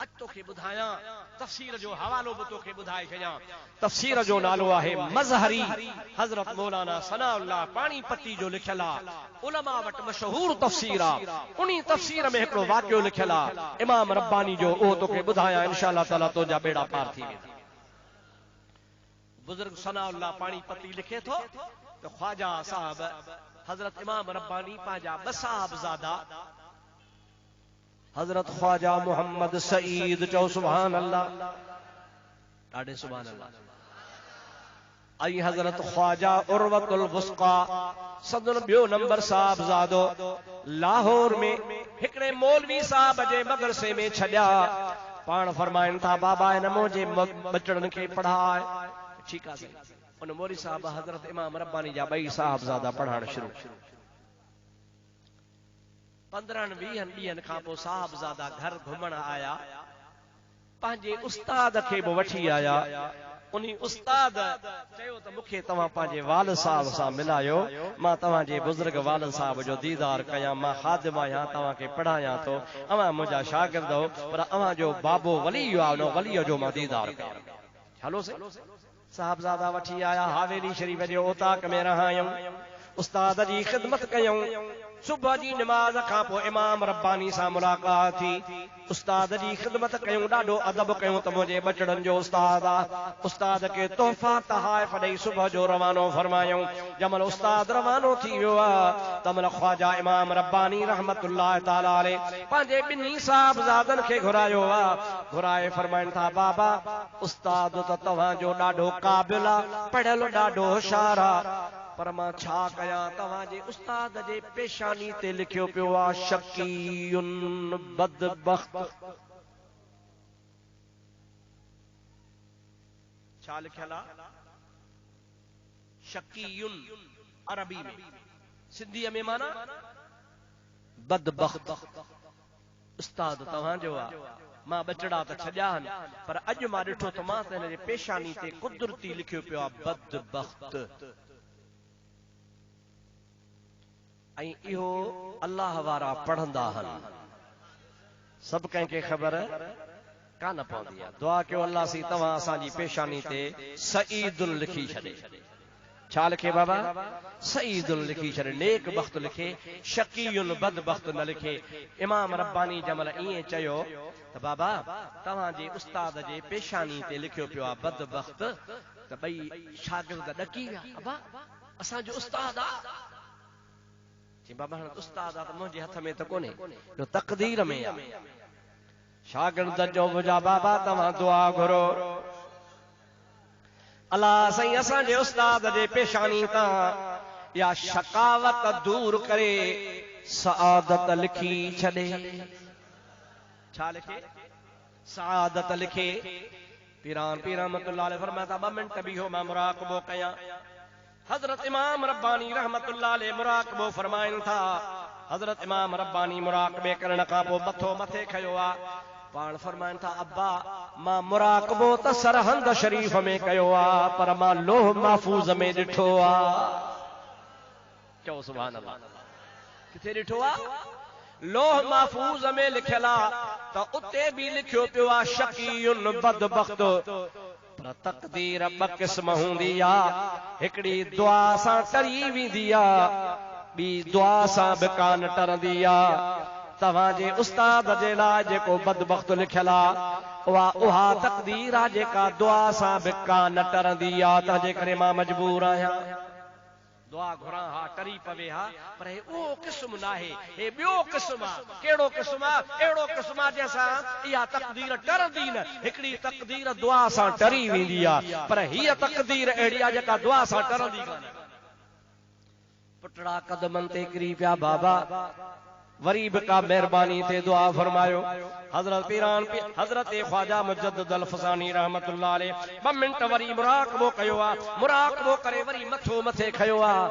अज तोखे ॿुधायां तफ़सीर जो हवालो बि तोखे ॿुधाए छॾियां। तफ़सीर जो नालो आहे मज़हरी हज़रत मौलाना सनाउल्लाह पाणीपती जो लिखियल आहे। उलमा वटि मशहूर तफ़सीर आहे। उन्ही तफ़सीर में हिकिड़ो वाक़ियो लिखियल आहे इमाम रब्बानी जो, उहो तोखे ॿुधायां इंशाअल्लाह ताला तुंहिंजा बेड़ा पार थी वेंदा। बुज़ुर्ग सनाउल्लाह पाणीपती लिखे थो त ख्वाजा साहब हज़रत इमाम रब्बानी पंहिंजा ॿ साहबज़ादा हजरत ख्वाजा मोहम्मद सईद चओ सुभान अल्लाह, ॾाढे सुभान अल्लाह। आई हजरत ख्वाजा उर्वतुल वुस्का सदन ॿियो नंबर साहबज़ादो लाहौर में हिकिड़े मौलवी साहब जे मदरसे में छॾिया। पाण फरमाइनि था बाबा इन मुंहिंजे बचड़नि खे पढ़ाए। ठीकु आहे साईं। उन मौलवी साहब हजरत इमाम रब्बानी जा ॿई साहबज़ादा पढ़ाइण शुरू। 15-20 ॾींहंनि खां पोइ साहबज़ादा घर घुमण आया, पंहिंजे उस्ताद खे बि वठी आया। उन उस्ताद चयो त मूंखे तव्हां पंहिंजे वालिद साहब सां मिलायो, मां तव्हांजे बुज़ुर्ग वालिद साहब जो दीदार कयां। मां ख़ादिम आहियां, तव्हांखे पढ़ायां थो, अवां मुंहिंजा शागिर्द हो, पर अवां जो बाबो वली आहे, उन वलीअ जो मां दीदार कयां। हलो साहबज़ादा वठी आया, हवेली शरीफ़ जे ओताक में रहायूं, उस्ताद जी ख़िदमत कयूं। सुबह जी नमाज खां पोइ इमाम रब्बानी सां मुलाक़ात थी। उस्ताद जी ख़िदमत कयूं, ॾाढो अदब कयूं त मुंहिंजे बचड़नि जो उस्ताद आहे। उस्ताद खे तोहफ़ा तहाइफ़ ॾेई सुबह जो रवानो फरमायूं। जमल उस्ताद रवानो थी वियो आहे तमल ख्वाजा इमाम रब्बानी रहमतुल्लाह ताला अलैह पंहिंजे ॿिन्ही साहबज़ादनि खे घुरायो आहे। घुराए फरमाइनि था बाबा उस्ताद त तव्हांजो ॾाढो क़ाबिल आहे, पढ़ियल ॾाढो होशियार आहे, पर मां छा कयां? तव्हांजे उस्ताद जे पेशानी ते लिखियो पियो आहे शकीयुन बदबख्त। छा लिखियल आहे? शकीयुन अरबी में, सिंधीअ में माना बदबख्त। उस्ताद तव्हांजो आहे, मां बचड़ा त छॾिया आहिनि, पर अॼु मां ॾिठो त मां त हिन जे पेशानी ते कुदरती लिखियो पियो आहे बदबख्त। ऐं इहो अल्लाह वारा पढ़ंदा आहिनि, सभु कंहिंखे ख़बर कान पवंदी आहे। दुआ कयो अल्लाह सी तव्हां असांजी पेशानी ते सईदुल लिखी छॾे। छा लिखे बाबा? सईदुल लिखी छॾे, नेक बख़्त लिखे, शकीयुन बदबख्त न लिखे। इमाम रब्बानी जमल ईअं चयो त बाबा तव्हांजे उस्ताद जे पेशानी ते लिखियो पियो आहे बदबख्त, त ॿई शागिर्द ॾकी विया। अबा असांजो उस्ताद आहे। बाबा हाणे उस्ताद आहे त मुंहिंजे हथ में त कोन्हे, जो तक़दीर में आहे। शागिर्द जो मुंहिंजा बाबा तव्हां दुआ घुरो, अल्लाह साईं असांजे उस्ताद जे पेशानी तां या शकावत दूर करे सआदत लिखी छॾे। छा लिखे? सआदत लिखे। पीरान पीर रहमतुल्लाह अलैह फरमाया था 2 मिंट बीहो मां मुराक़बो कयां। हजरत इमाम रब्बानी रहमतुल्लाह अलैह मुराक़बो फरमाइनि था। हजरत इमाम रब्बानी मुराक़बे करण खां पोइ मथो मथे खयो आहे। पाण फरमाइनि था अब्बा मां मुराक़बो त सरहंद शरीफ़ में कयो आहे, पर मां लोह महफूज़ में ॾिठो आहे। चओ सुभान अल्लाह। किथे ॾिठो आहे? लोह महफूज़ में लिखियल आहे त उते बि लिखियो पियो आहे शकीयुन बदबख्त। पर तक़दीर 2 क़िस्म हूंदी आहे, हिकिड़ी दुआ सां टरी वेंदी आहे, ॿी दुआ सां बि कान टरंदी आहे। तव्हांजे उस्ताद जे लाइ जेको बदबख्त लिखियल आहे उहा तकदीर आहे जेका दुआ सां बिका न टरंदी आहे। तंहिंजे करे मां मजबूर आहियां दुआ घुरां हा टरी पवे हा, पर हे उहो क़िस्म न आहे, हे ॿियो क़िस्म आहे। कहिड़ो क़िस्म आहे? अहिड़ो क़िस्म आहे जंहिंसां इहा तकदीर टरंदी न। हिकिड़ी तकदीर दुआ सां टरी वेंदी आहे, पर हीअ तकदीर अहिड़ी आहे जेका दुआ सां टरंदी कान्हे। पुटड़ा कदमनि ते किरी पिया बाबा, वरी बि का मेहरबानी ते दुआ फरमायो। हज़रत पीरान हज़रत ख्वाजा मुजद्दिद अल फसानी रहमतुल्लाह अलैह 2 मिंट वरी मुराक़बो कयो आहे। मुराक़बो करे वरी मथो मथे खयो आहे।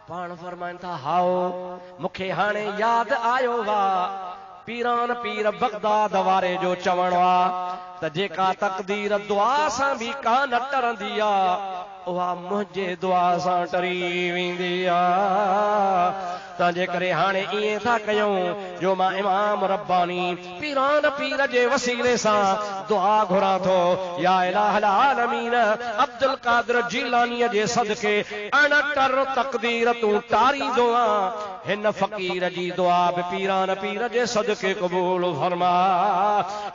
पाण फरमाइनि था हाओ मूंखे हाणे यादि आयो वा पीरान पीर बगदाद वारे जो चवण आहे त जेका तकदीर दुआ सां बि का न टरंदी आहे उहा मुंहिंजे दुआ सां टरी वेंदी आहे। तंहिंजे करे हाणे ईअं था कयूं जो मां इमाम रब्बानी पीरान पीर जे वसीले सां दुआ घुरां थो। या इलाहल आलमीन अब्दुल कादिर जीलानीअ जे सदके अणटर तकदीर तूं टारींदो आं। हिन फ़कीर जी दुआ बि पीरान पीर जे सदके क़बूल फरमा।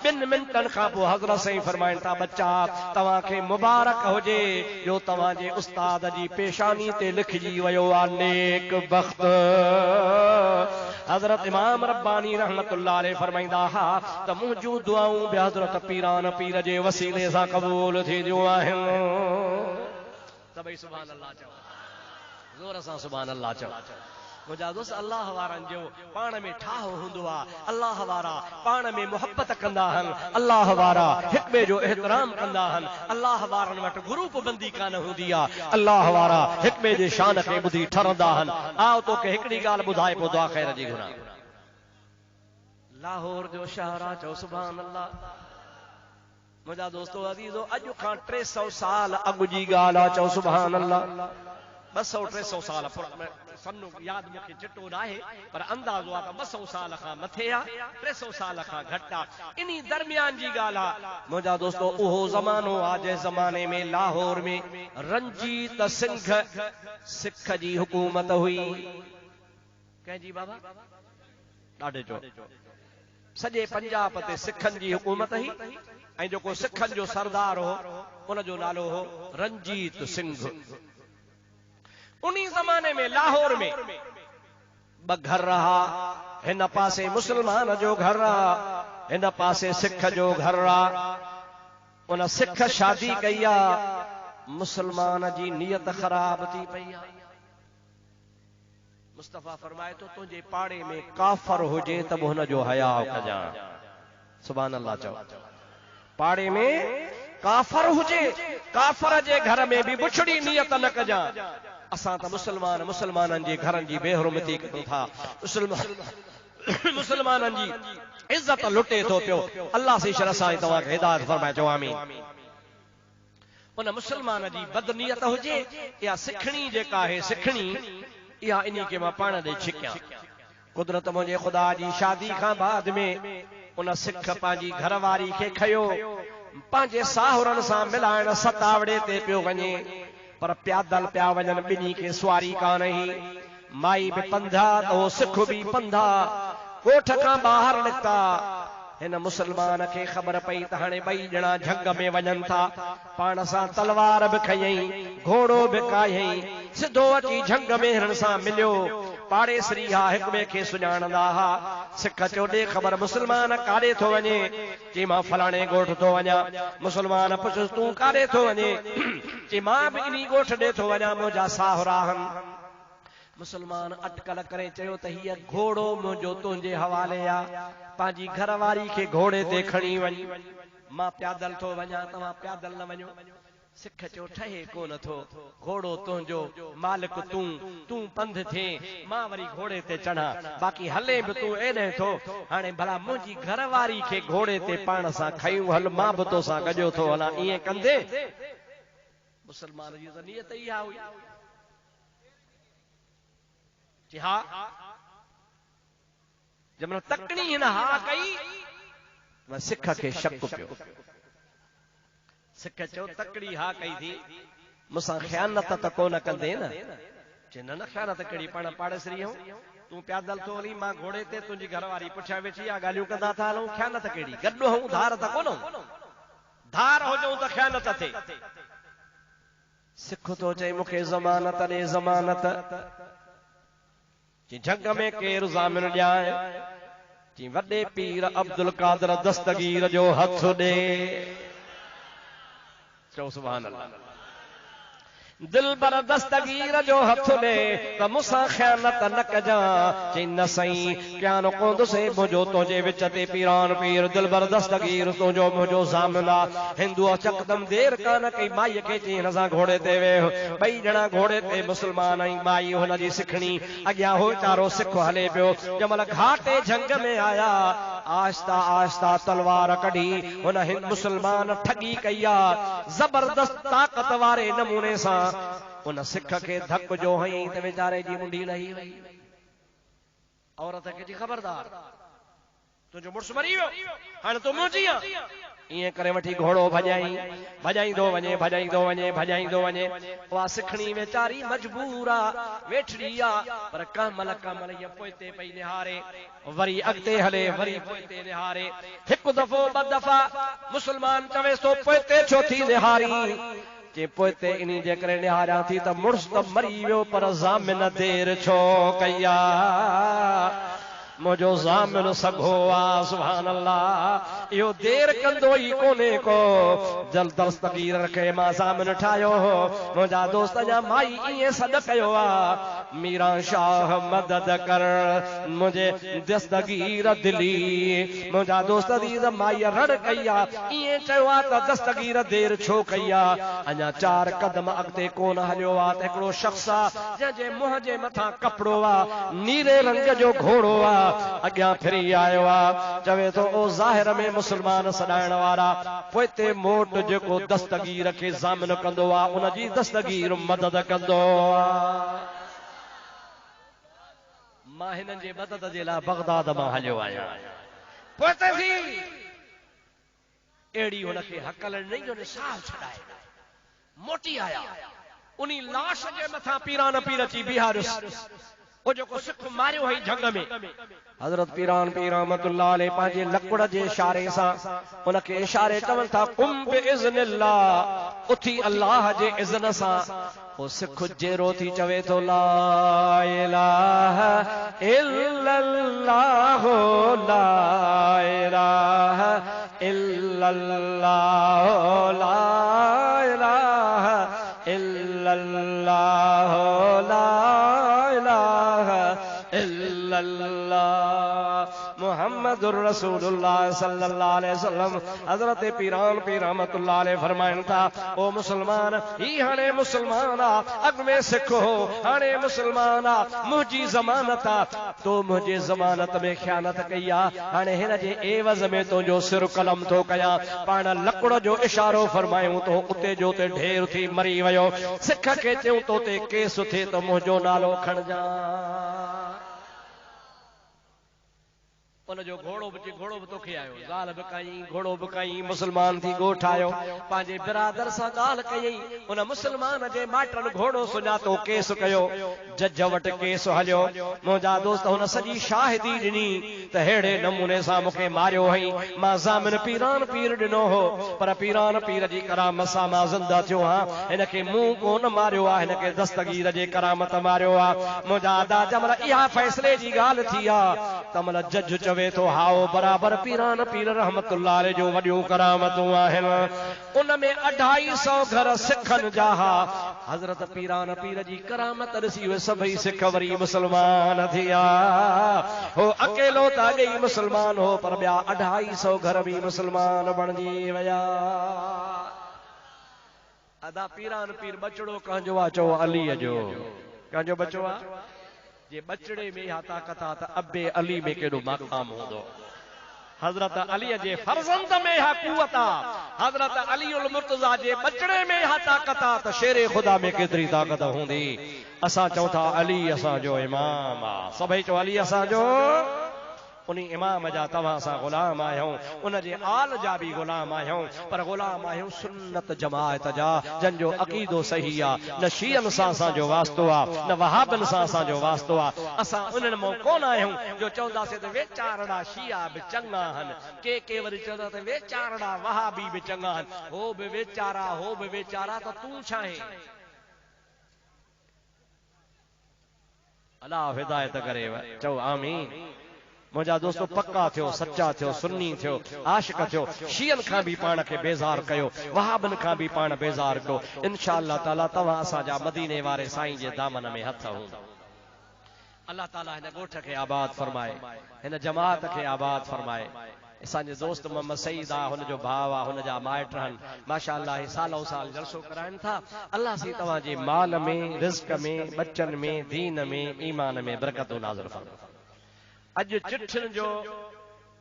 2 मिंटनि खां पोइ हज़रत साईं फरमाइनि था बच्चा तव्हांखे मुबारक हुजे जो तव्हांजे उस्ताद जी पेशानी ते लिखजी वियो आहे नेक बख़्त। हज़रत इमाम रब्बानी रहमतुल्लाह अलैह फरमाईंदा हा त मुंहिंजूं दुआऊं बि हज़रत पीरान पीर जे वसीले सां क़बूल थींदियूं आहिनि। सभई सुभान अल्लाह चओ, ज़ोर सां सुभान अल्लाह चओ। मुंहिंजा दोस्त अल्लाह वारनि जो पाण में ठाहो हूंदो आहे। अल्लाह वारा पाण में मुहबत कंदा आहिनि, अल्लाह वारा हिक ॿिए जो एहतराम कंदा आहिनि, अल्लाह वारनि वटि ग्रुप बंदी कान हूंदी आहे, अल्लाह वारा हिक ॿिए जे शान खे ॿुधी ठरंदा आहिनि। आओ तोखे हिकिड़ी ॻाल्हि ॿुधाए पोइ दुआ ख़ैर जी घुरां। लाहौर जो शहर आहे, चओ सुभान अल्लाह। मुंहिंजा दोस्तो अज़ीज़ो अॼु खां 300 साल अॻु जी ॻाल्हि आहे, चओ सुभान अल्लाह। 200-300 साल सन्नु यादि मूंखे चिटो न आहे, पर अंदाज़ो आहे त 200 साल खां मथे आहे, 300 साल खां घटि आहे। इन दरमियान जी ॻाल्हि आहे। मुंहिंजा दोस्तो उहो ज़मानो आहे जंहिं ज़माने में लाहौर में रंजीत सिख जी हुकूमत हुई। कंहिंजी बाबा? ॾाढे जो सॼे पंजाब ते सिखनि जी हुकूमत हुई ऐं जेको सिखनि जो सरदार हो उनजो नालो हो रंजीत सिंह। उन्हीं ज़माने में लाहौर में 2 घर रहा। हिन पासे मुसलमान जो घर रहा, हिन पासे सिख जो घर रहा। उन सिख शादी कई आहे, मुसलमान जी नियत ख़राब थी पई आहे। मुस्तफ़ा फरमाए तो तुझे पाड़े में काफर हुजे त बि हुन जो हया कजां। सुभान अल्लाह चओ। पाड़े में काफर हुजे, काफर जे घर में भी बुछड़ी नियत न कजां। असां त मुसलमाननि जे घरनि जी बेहरमती कयूं था, मुसलमाननि जी इज्जत लुटे थो पियो। अल्लाह से शरह सां तव्हांखे हिदायत फरमाए, चओ आमीन। उन मुसलमान जी बदनियत हुजे या सिखणी जेका आहे सिखणी इहा इन्ही के मां पाण ॾे छिकियां। कुदरत मुंहिंजे ख़ुदा जी शादी खां बाद में उन सिख पंहिंजी घरवारी खे खयो, पंहिंजे साहुरनि सां मिलाइण सतावड़े ते पियो वञे, पर प्यादल पिया वञनि, ॿिन्ही खे सुवारी कान हुई। माई बि पंधा त उहो सिख बि पंधा। ॻोठ खां ॿाहिरि निकिता। हिन मुसलमान खे ख़बर पई त हाणे ॿई ॼणा झंग में वञनि था। पाण सां तलवार बि खयईं, घोड़ो बि कायईं, सिधो अची झंग में हिननि सां मिलियो। पाड़ेसरी हा, हिक ॿिए खे सुञाणंदा हा। सिख चयो ॾे ख़बर मुसलमान काॾे थो वञे? चई मां फलाणे ॻोठ थो वञा। मुसलमान पुछुसि तूं काॾे थो वञे? चई मां बि इन्ही ॻोठ ॾे थो वञा, मुंहिंजा साहुरा आहिनि। मुसलमान अटकल करे चयो त हीअ घोड़ो मुंहिंजो तुंहिंजे हवाले आहे, पंहिंजी घरवारी खे घोड़े ते खणी वञ, मां प्यादल थो वञा, तव्हां प्यादल न वञो। सिख चयो ठहे कोन थो, घोड़ो तुंहिंजो, मालिक तूं पंध थिए, मां वरी घोड़े ते चढ़ा, बाक़ी हले बि तूं एॾे थो। हाणे भला मुंहिंजी घरवारी खे घोड़े ते पाण सां खयूं हल, मां बि तोसां गॾियो थो हलां, ईअं कंदे? मुसलमान जी त नियत इहा हुई। हा, जब तकड़ी हिन हा कई, मां सिख खे शक पियो। सिख चयो तकड़ी हा कई थी, मूंसां ख़यानत त कोन कंदे न? चए न ख़यानत कहिड़ी, पाण पाड़ेसरी आहियूं, तू पैदल तो हली मां घोड़े ते तुंहिंजी घरवारी पुठियां वेठी आ ॻाल्हियूं कंदा था हलूं ख़यानत कहिड़ी गॾु हूं धार त कोन धार हुजूं त ख़यानत थिए सिख तो चई मूंखे ज़मानत ॾे ज़मानत जी जंग में केरु ज़ामिन ॾियां जी वॾे पीर अब्दुल कादर दस्तगीर जो हथ ॾे चओ सुभान अल्लाह दिल बर दस्तगीर जो हथ ॾे त मूंसां ख़यानत न कजां चई न साईं क्या न कोंदुसि मुंहिंजो तुंहिंजे विच ते पीरान पीर दिल बर दस्तगीर तुंहिंजो मुंहिंजो ज़ामिन आहे हिंदूअ चकदम देर कान कई माईअ खे चई हिन सां घोड़े ते वेह ॿई ॼणा घोड़े ते मुस्लमान ऐं माई हुनजी सिखणी अॻियां हो चारो सिख हले पियो जंहिंमहिल घाटे जंग में आया आहिस्ता आहिस्ता तलवार कढी हुन मुस्लमान ठगी कई आहे ज़बरदस्त ताक़त वारे नमूने सां उन सिख के धक जो हई ते बेचारे जी मुंडी लही वई औरत के जी खबरदार तुझो मुर्स मरी वियो हाणे तू मुंहिंजी इएं करे वठी घोड़ो भॼाईंदो वञे उहा सिखणी वेचारी मजबूर आहे वेठड़ी आहे पर कमल इहा पोइते पई निहारे वरी अॻिते हले वरी पोइते निहारे हिकु दफ़ो ॿ दफ़ा मुस्लमान चवे थो पोइते छो थी निहारी जे पोइते इन्ही जे करे निहारियां थी त मुड़ुस त मरी वियो पर ज़ामिन देर छो कई आहे मुझो ज़ामिन सघो आहे सुभान अल्लाह इहो देर कंदो ई कोने को जल दस्तगीर रखे मां ज़ामिन ठाहियो मुंहिंजा दोस्त जा माई ईअं सॾ कयो आहे मीरा शाह मदद कर मुंहिंजे दस्तगीर दिली मुंहिंजा दोस्त जी माई रड़ कई आहे ईअं चयो आहे त दस्तगीर देर छो कई आहे अञा 4 कदम अॻिते कोन हलियो आहे त हिकिड़ो शख़्स आहे जंहिंजे मुंहं जे मथां कपिड़ो आहे नीरे रंग जो घोड़ो आहे अॻियां फिरी आयो आहे चवे थो ओ ज़ाहिर में मुस्लमान सॾाइण वारा पोइते मोट जेको दस्तगीर खे ज़ामिन कंदो आहे उनजी दस्तगीर मदद कंदो आहे मां हिननि जे मदद जे लाइ बगदाद मां हलियो आहियां पोइते थी अहिड़ी हुनखे हकल नहीं जो निसाल छॾाए मोटी आया उनी लाश जे मथां पीरान पीर अची बिहारियुसि वो जो सिख मारियो है जंग में हजरत पीरान पीर रहमतुल्लाह अलैह पंहिंजे लकुड़ जे इशारे सां उनखे इशारे चवनि था कुम बिइज़्निल्लाह उथी अल्लाह जे इज़्न सां वो सिख जेरो थी चवे तो ला इलाहा इल्लल्लाह ला इलाहा इल्लल्लाह ला इलाहा इल्लल्लाह ला मुहम्मदुर रसूलुल्लाह सल्लल्लाहु अलैहि वसल्लम हजरत पीरान पीर रहमतुल्लाह अलैह फरमाइन था ओ मुसलमान ही हाणे मुसलमान अग में सिखो हाणे मुसलमान मुंहिंजी ज़मानत तो मुंहिंजे ज़मानत में ख़यानत कई हाणे हिन जे एवज़ में तुंहिंजो सिर कलम थो कयां पाण लकुड़ जो इशारो फरमायूं तो उते जो ते ढेर थी मरी वियो सिख खे चयूं तो ते केस थिए तो मुंहिंजो नालो खणजां जो घोड़ो भी तोखे आयो ज़ाल बिकाई घोड़ो बिकाई मुसलमान थी ॻोठ आयो पंहिंजे बिरादर सां ॻाल्हि कयई उन मुसलमान जे माइटनि घोड़ो सुञातो केस कयो जज वटि केस हलियो मुंहिंजा दोस्त हुन सॼी शाहिदी ॾिनी त अहिड़े नमूने सां मूंखे मारियो हई मां ज़ामिन पीरान पीर ॾिनो हो पर पीरान पीर जी करामत सां मां ज़िंदा थियो आहियां हिनखे मूं कोन मारियो आहे हिनखे दस्तगीर जे करामत मारियो आहे मुंहिंजा अदा जमल इहा फ़ैसिले जी ॻाल्हि थी आहे तमल जज चवे तो हाओ बराबर पीरान पीर रहमतुल्लाह अलैह जो वॾियूं करामतूं आहिनि उन में 250 घर सिखनि जा हज़रत पीरान पीर जी करामत ॾिसी उहे सभई सिख वरी मुसलमान थिया हो अकेलो त अॻे ई मुसलमान हो पर ॿिया 250 घर भी मुसलमान बणजी विया अदा पीरान पीर बचड़ो कंहिंजो आहे चओ अलीअ जो कंहिंजो बचो आहे जे बचड़े में हा ताकत आ त अब्बे अली में केॾो मक़ाम हूंदो हजरत अली जे फर्जंद में हा कुवत आ हजरत अली उल मुर्तजा जे बचड़े में हा ताकत आ त शेरे खुदा में केतरी ताकत हूंदी असां चऊं था अली असां जो इमाम आ सभई चओ अली असां जो उन इमाम जा तवां सां गुलाम आहियूं, उन जे आल जा भी गुलाम आहियूं, पर गुलाम आहियूं सुन्नत जमाअत जा जंहिंजो अक़ीदो सही आ। न शियन सां असांजो वास्तो आ, न वहाबन सां असांजो वास्तो आ। असां उन्हनि मां कोन आहियूं जो चवंदासीं त वेचारड़ा शिया बि चङा आहिनि, के वरी चवंदा त वेचारड़ा वहाबी बि चङा आहिनि। हो बि वेचारा, हो बि वेचारा, त तूं छा आहे? अल्लाह हिदायत करेव, चओ आमीन। मुंहिंजा दोस्तो पक्का थियो, सच्चा थियो, सुन्नी थियो, आशिक थियो, शियन खां भी पाण खे बेज़ार कयो, वहाबन खां भी पाण बेज़ार कयो। इंशाअल्लाह ताला तव्हां असांजा मदीने वारे साईं जे दामन में हथ हूंदा। अल्लाह ताला हिन ॻोठ खे आबाद फरमाए, हिन जमात खे आबाद फरमाए। असांजे दोस्त मोहम्मद सईद आ, हुनजो भाउ आ, हुनजा माइट आहिनि, माशाअल्लाह सालो साल जलसो कराइनि था। अल्लाह सी तव्हांजे माल में, रिज़्क में, बच्चन में, दीन में, ईमान में बरकतूं नाज़िल फरमाए। अॼु चिठियुनि जो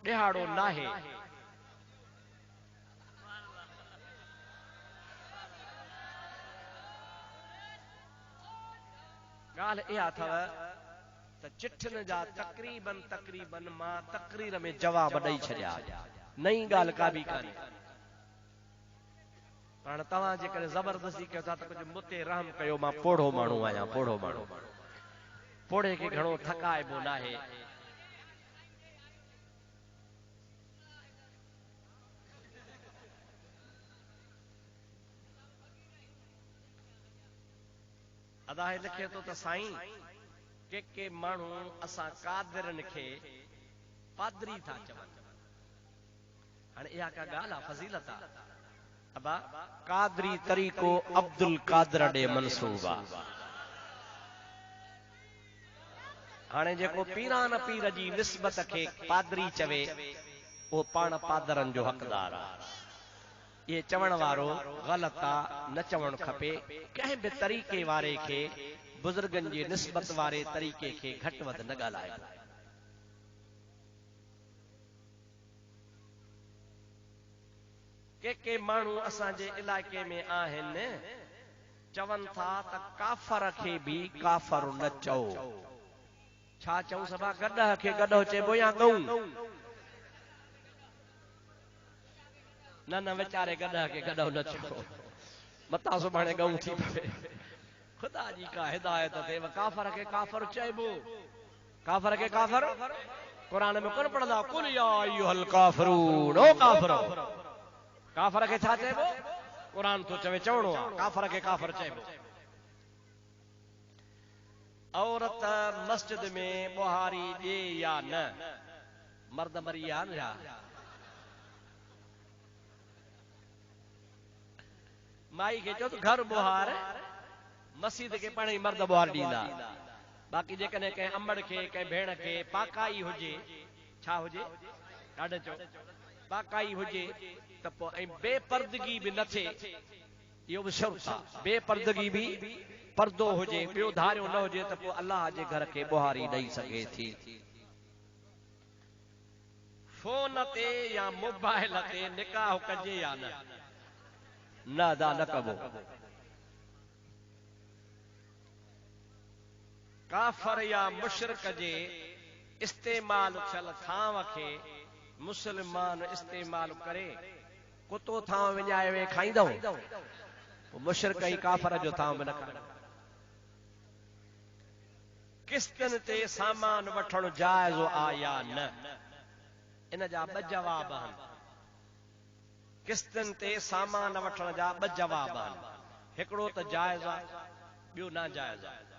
ॾिहाड़ो नाहे, ॻाल्हि इहा अथव त चिठियुनि जा तक़रीबन मां तक़रीर में जवाब ॾेई छॾिया, नई ॻाल्हि का बि कान्हे। हाणे तव्हां जेकॾहिं ज़बरदस्ती कयो था त कुझु मुते रहम कयो, मां पोढ़ो माण्हू आहियां, पोढ़ो माण्हू, पोढ़े खे घणो थकाइबो नाहे। अदाए लिखे तो त साईं के माण्हू असां कादिरनि खे पादरी था चवनि। हाणे इहा का ॻाल्हि आहे, फज़ीलत आहे। अबा कादरी तरीक़ो अब्दुल कादिर ॾे मनसूब आहे। हाणे जेको पीरान पीर जी निस्बत खे पादरी चवे, उहो पाण पादरनि जो हक़दार आहे। ये चवण वारो ग़लत आहे, न चवणु खपे। कंहिं बि तरीक़े वारे खे, बुज़ुर्गनि जी निस्बत वारे तरीक़े खे घटि वधि न ॻाल्हाए। के माण्हू असांजे इलाइक़े में आहिनि, चवनि था त काफ़र खे बि काफ़र न चओ। छा चऊं? सभा गॾह खे गॾो चइबो या गऊं? न वीचारे गॾह खे गॾो न चओ, मता सुभाणे गऊं थी पवे। खुदा जी का हिदायत थिए, काफ़र खे काफ़र चइबो, काफ़र खे काफ़र क़ुरान में कोन पढ़ंदा, कुल या अय्युहल काफ़िरून, ओ काफ़िरो। काफ़र खे छा चइबो? क़ुरान तो चवे, चवणो आहे काफ़र खे काफ़र चइबो। औरत मस्जिद में बुहारी ॾे या न, मर्द मरी या न, माई खे चओ त घर बुहार, मस्जिद खे पाण ई मर्द बुहार ॾींदा। बाक़ी जेकॾहिं कंहिं अमड़ खे, कंहिं भेण खे पाकाई हुजे, छा हुजे, ॾाढो चओ, पाकाई हुजे त पोइ ऐं बेपर्दगी बि न थिए, इहो बि शर्त आहे। बेपर्दगी बि, पर्दो हुजे, ॿियो धारियो न हुजे, त पोइ अल्लाह जे घर खे बुहारी ॾेई सघे थी। फोन ते या मोबाइल ते निकाह कजे या न? न अदा न कबो। काफ़र या मुशरिक जे इस्तेमाल थियल थांव खे मुस्लमान इस्तेमाल करे कुतो थांव विञाए वे खाईंदो, मुशरिक ऐं काफ़र जो थांव बि न खाईंदो। किस्तनि ते सामान वठणु जाइज़ आहे या न? इन जा ॿ जवाब आहिनि। किस्तनि ते सामान वठण जा ॿ जवाब आहिनि। हिकिड़ो त जाइज़ आहे, ॿियो नाजाइज़ आहे।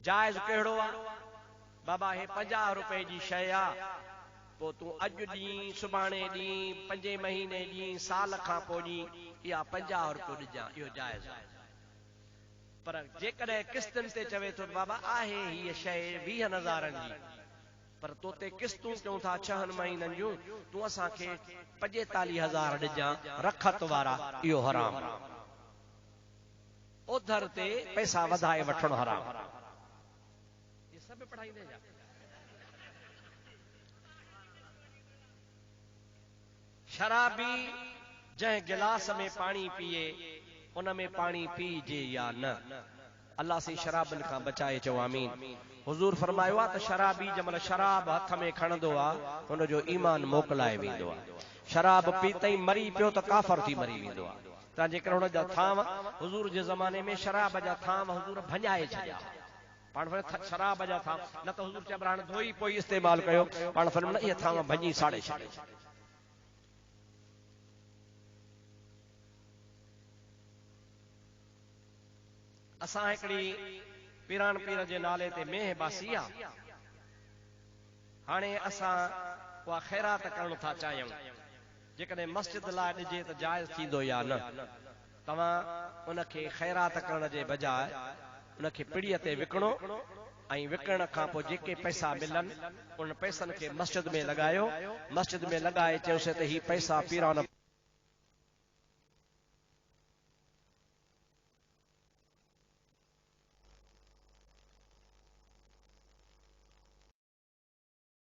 जाइज़ कहिड़ो आहे? बाबा हे 50 रुपए जी शइ आहे, पोइ तूं अॼु ॾींहुं, सुभाणे ॾींहुं, 5 महीने ॾींहुं, साल खां पोइ ॾींहुं, इहा 50 रुपए ॾिजां, इहो जाइज़ आहे। पर जेकॾहिं किस्तनि ते चवे थो बाबा आहे हीअ शइ 20,000 जी, पर तोते किस्तूं कयूं था 6 महीननि जूं, तूं असांखे 45,000 ॾिजां रखत वारा, इहो हराम। ओधर ते पैसा वधाए वठणु हराम। ये सब पढ़ाईंदे जा। शराबी जंहिं गिलास में पानी पिए, उन में पानी पीजे या न? अल्लाह से शराबन खां बचाए चो आमीन। हुजूर फरमायो आ त शराबी जमल शराब हथ में खणंदो आ हुनजो ईमान मोकलाए वेंदो आ। शराब पीतई मरी पियो त काफ़र थी मरी वेंदो आ। त जेकर हुन जा थाम हुजूर जे ज़माने में शराब जा थाम हुजूर भञाए छॾिया पाण शराब जा थाम न त हुजूर चए हाणे धोई पोइ इस्तेमाल कयो पाण फरमायो न इहे थाम भञी साड़े छॾे। असां हिकिड़ी पीरान पीर जे नाले ते मेह बासी आहे। हाणे असां उहा ख़ैरात करणु था चाहियूं। जेकॾहिं मस्जिद लाइ ॾिजे त जाइज़ थींदो या न। तव्हां उनखे ख़ैरात करण जे बजाए उनखे पिड़ीअ ते विकिणो ऐं विकिणण खां पोइ जेके पैसा मिलनि उन पैसनि खे मस्जिद में लॻायो। मस्जिद में लॻाए चयोसीं त ही पैसा पीरान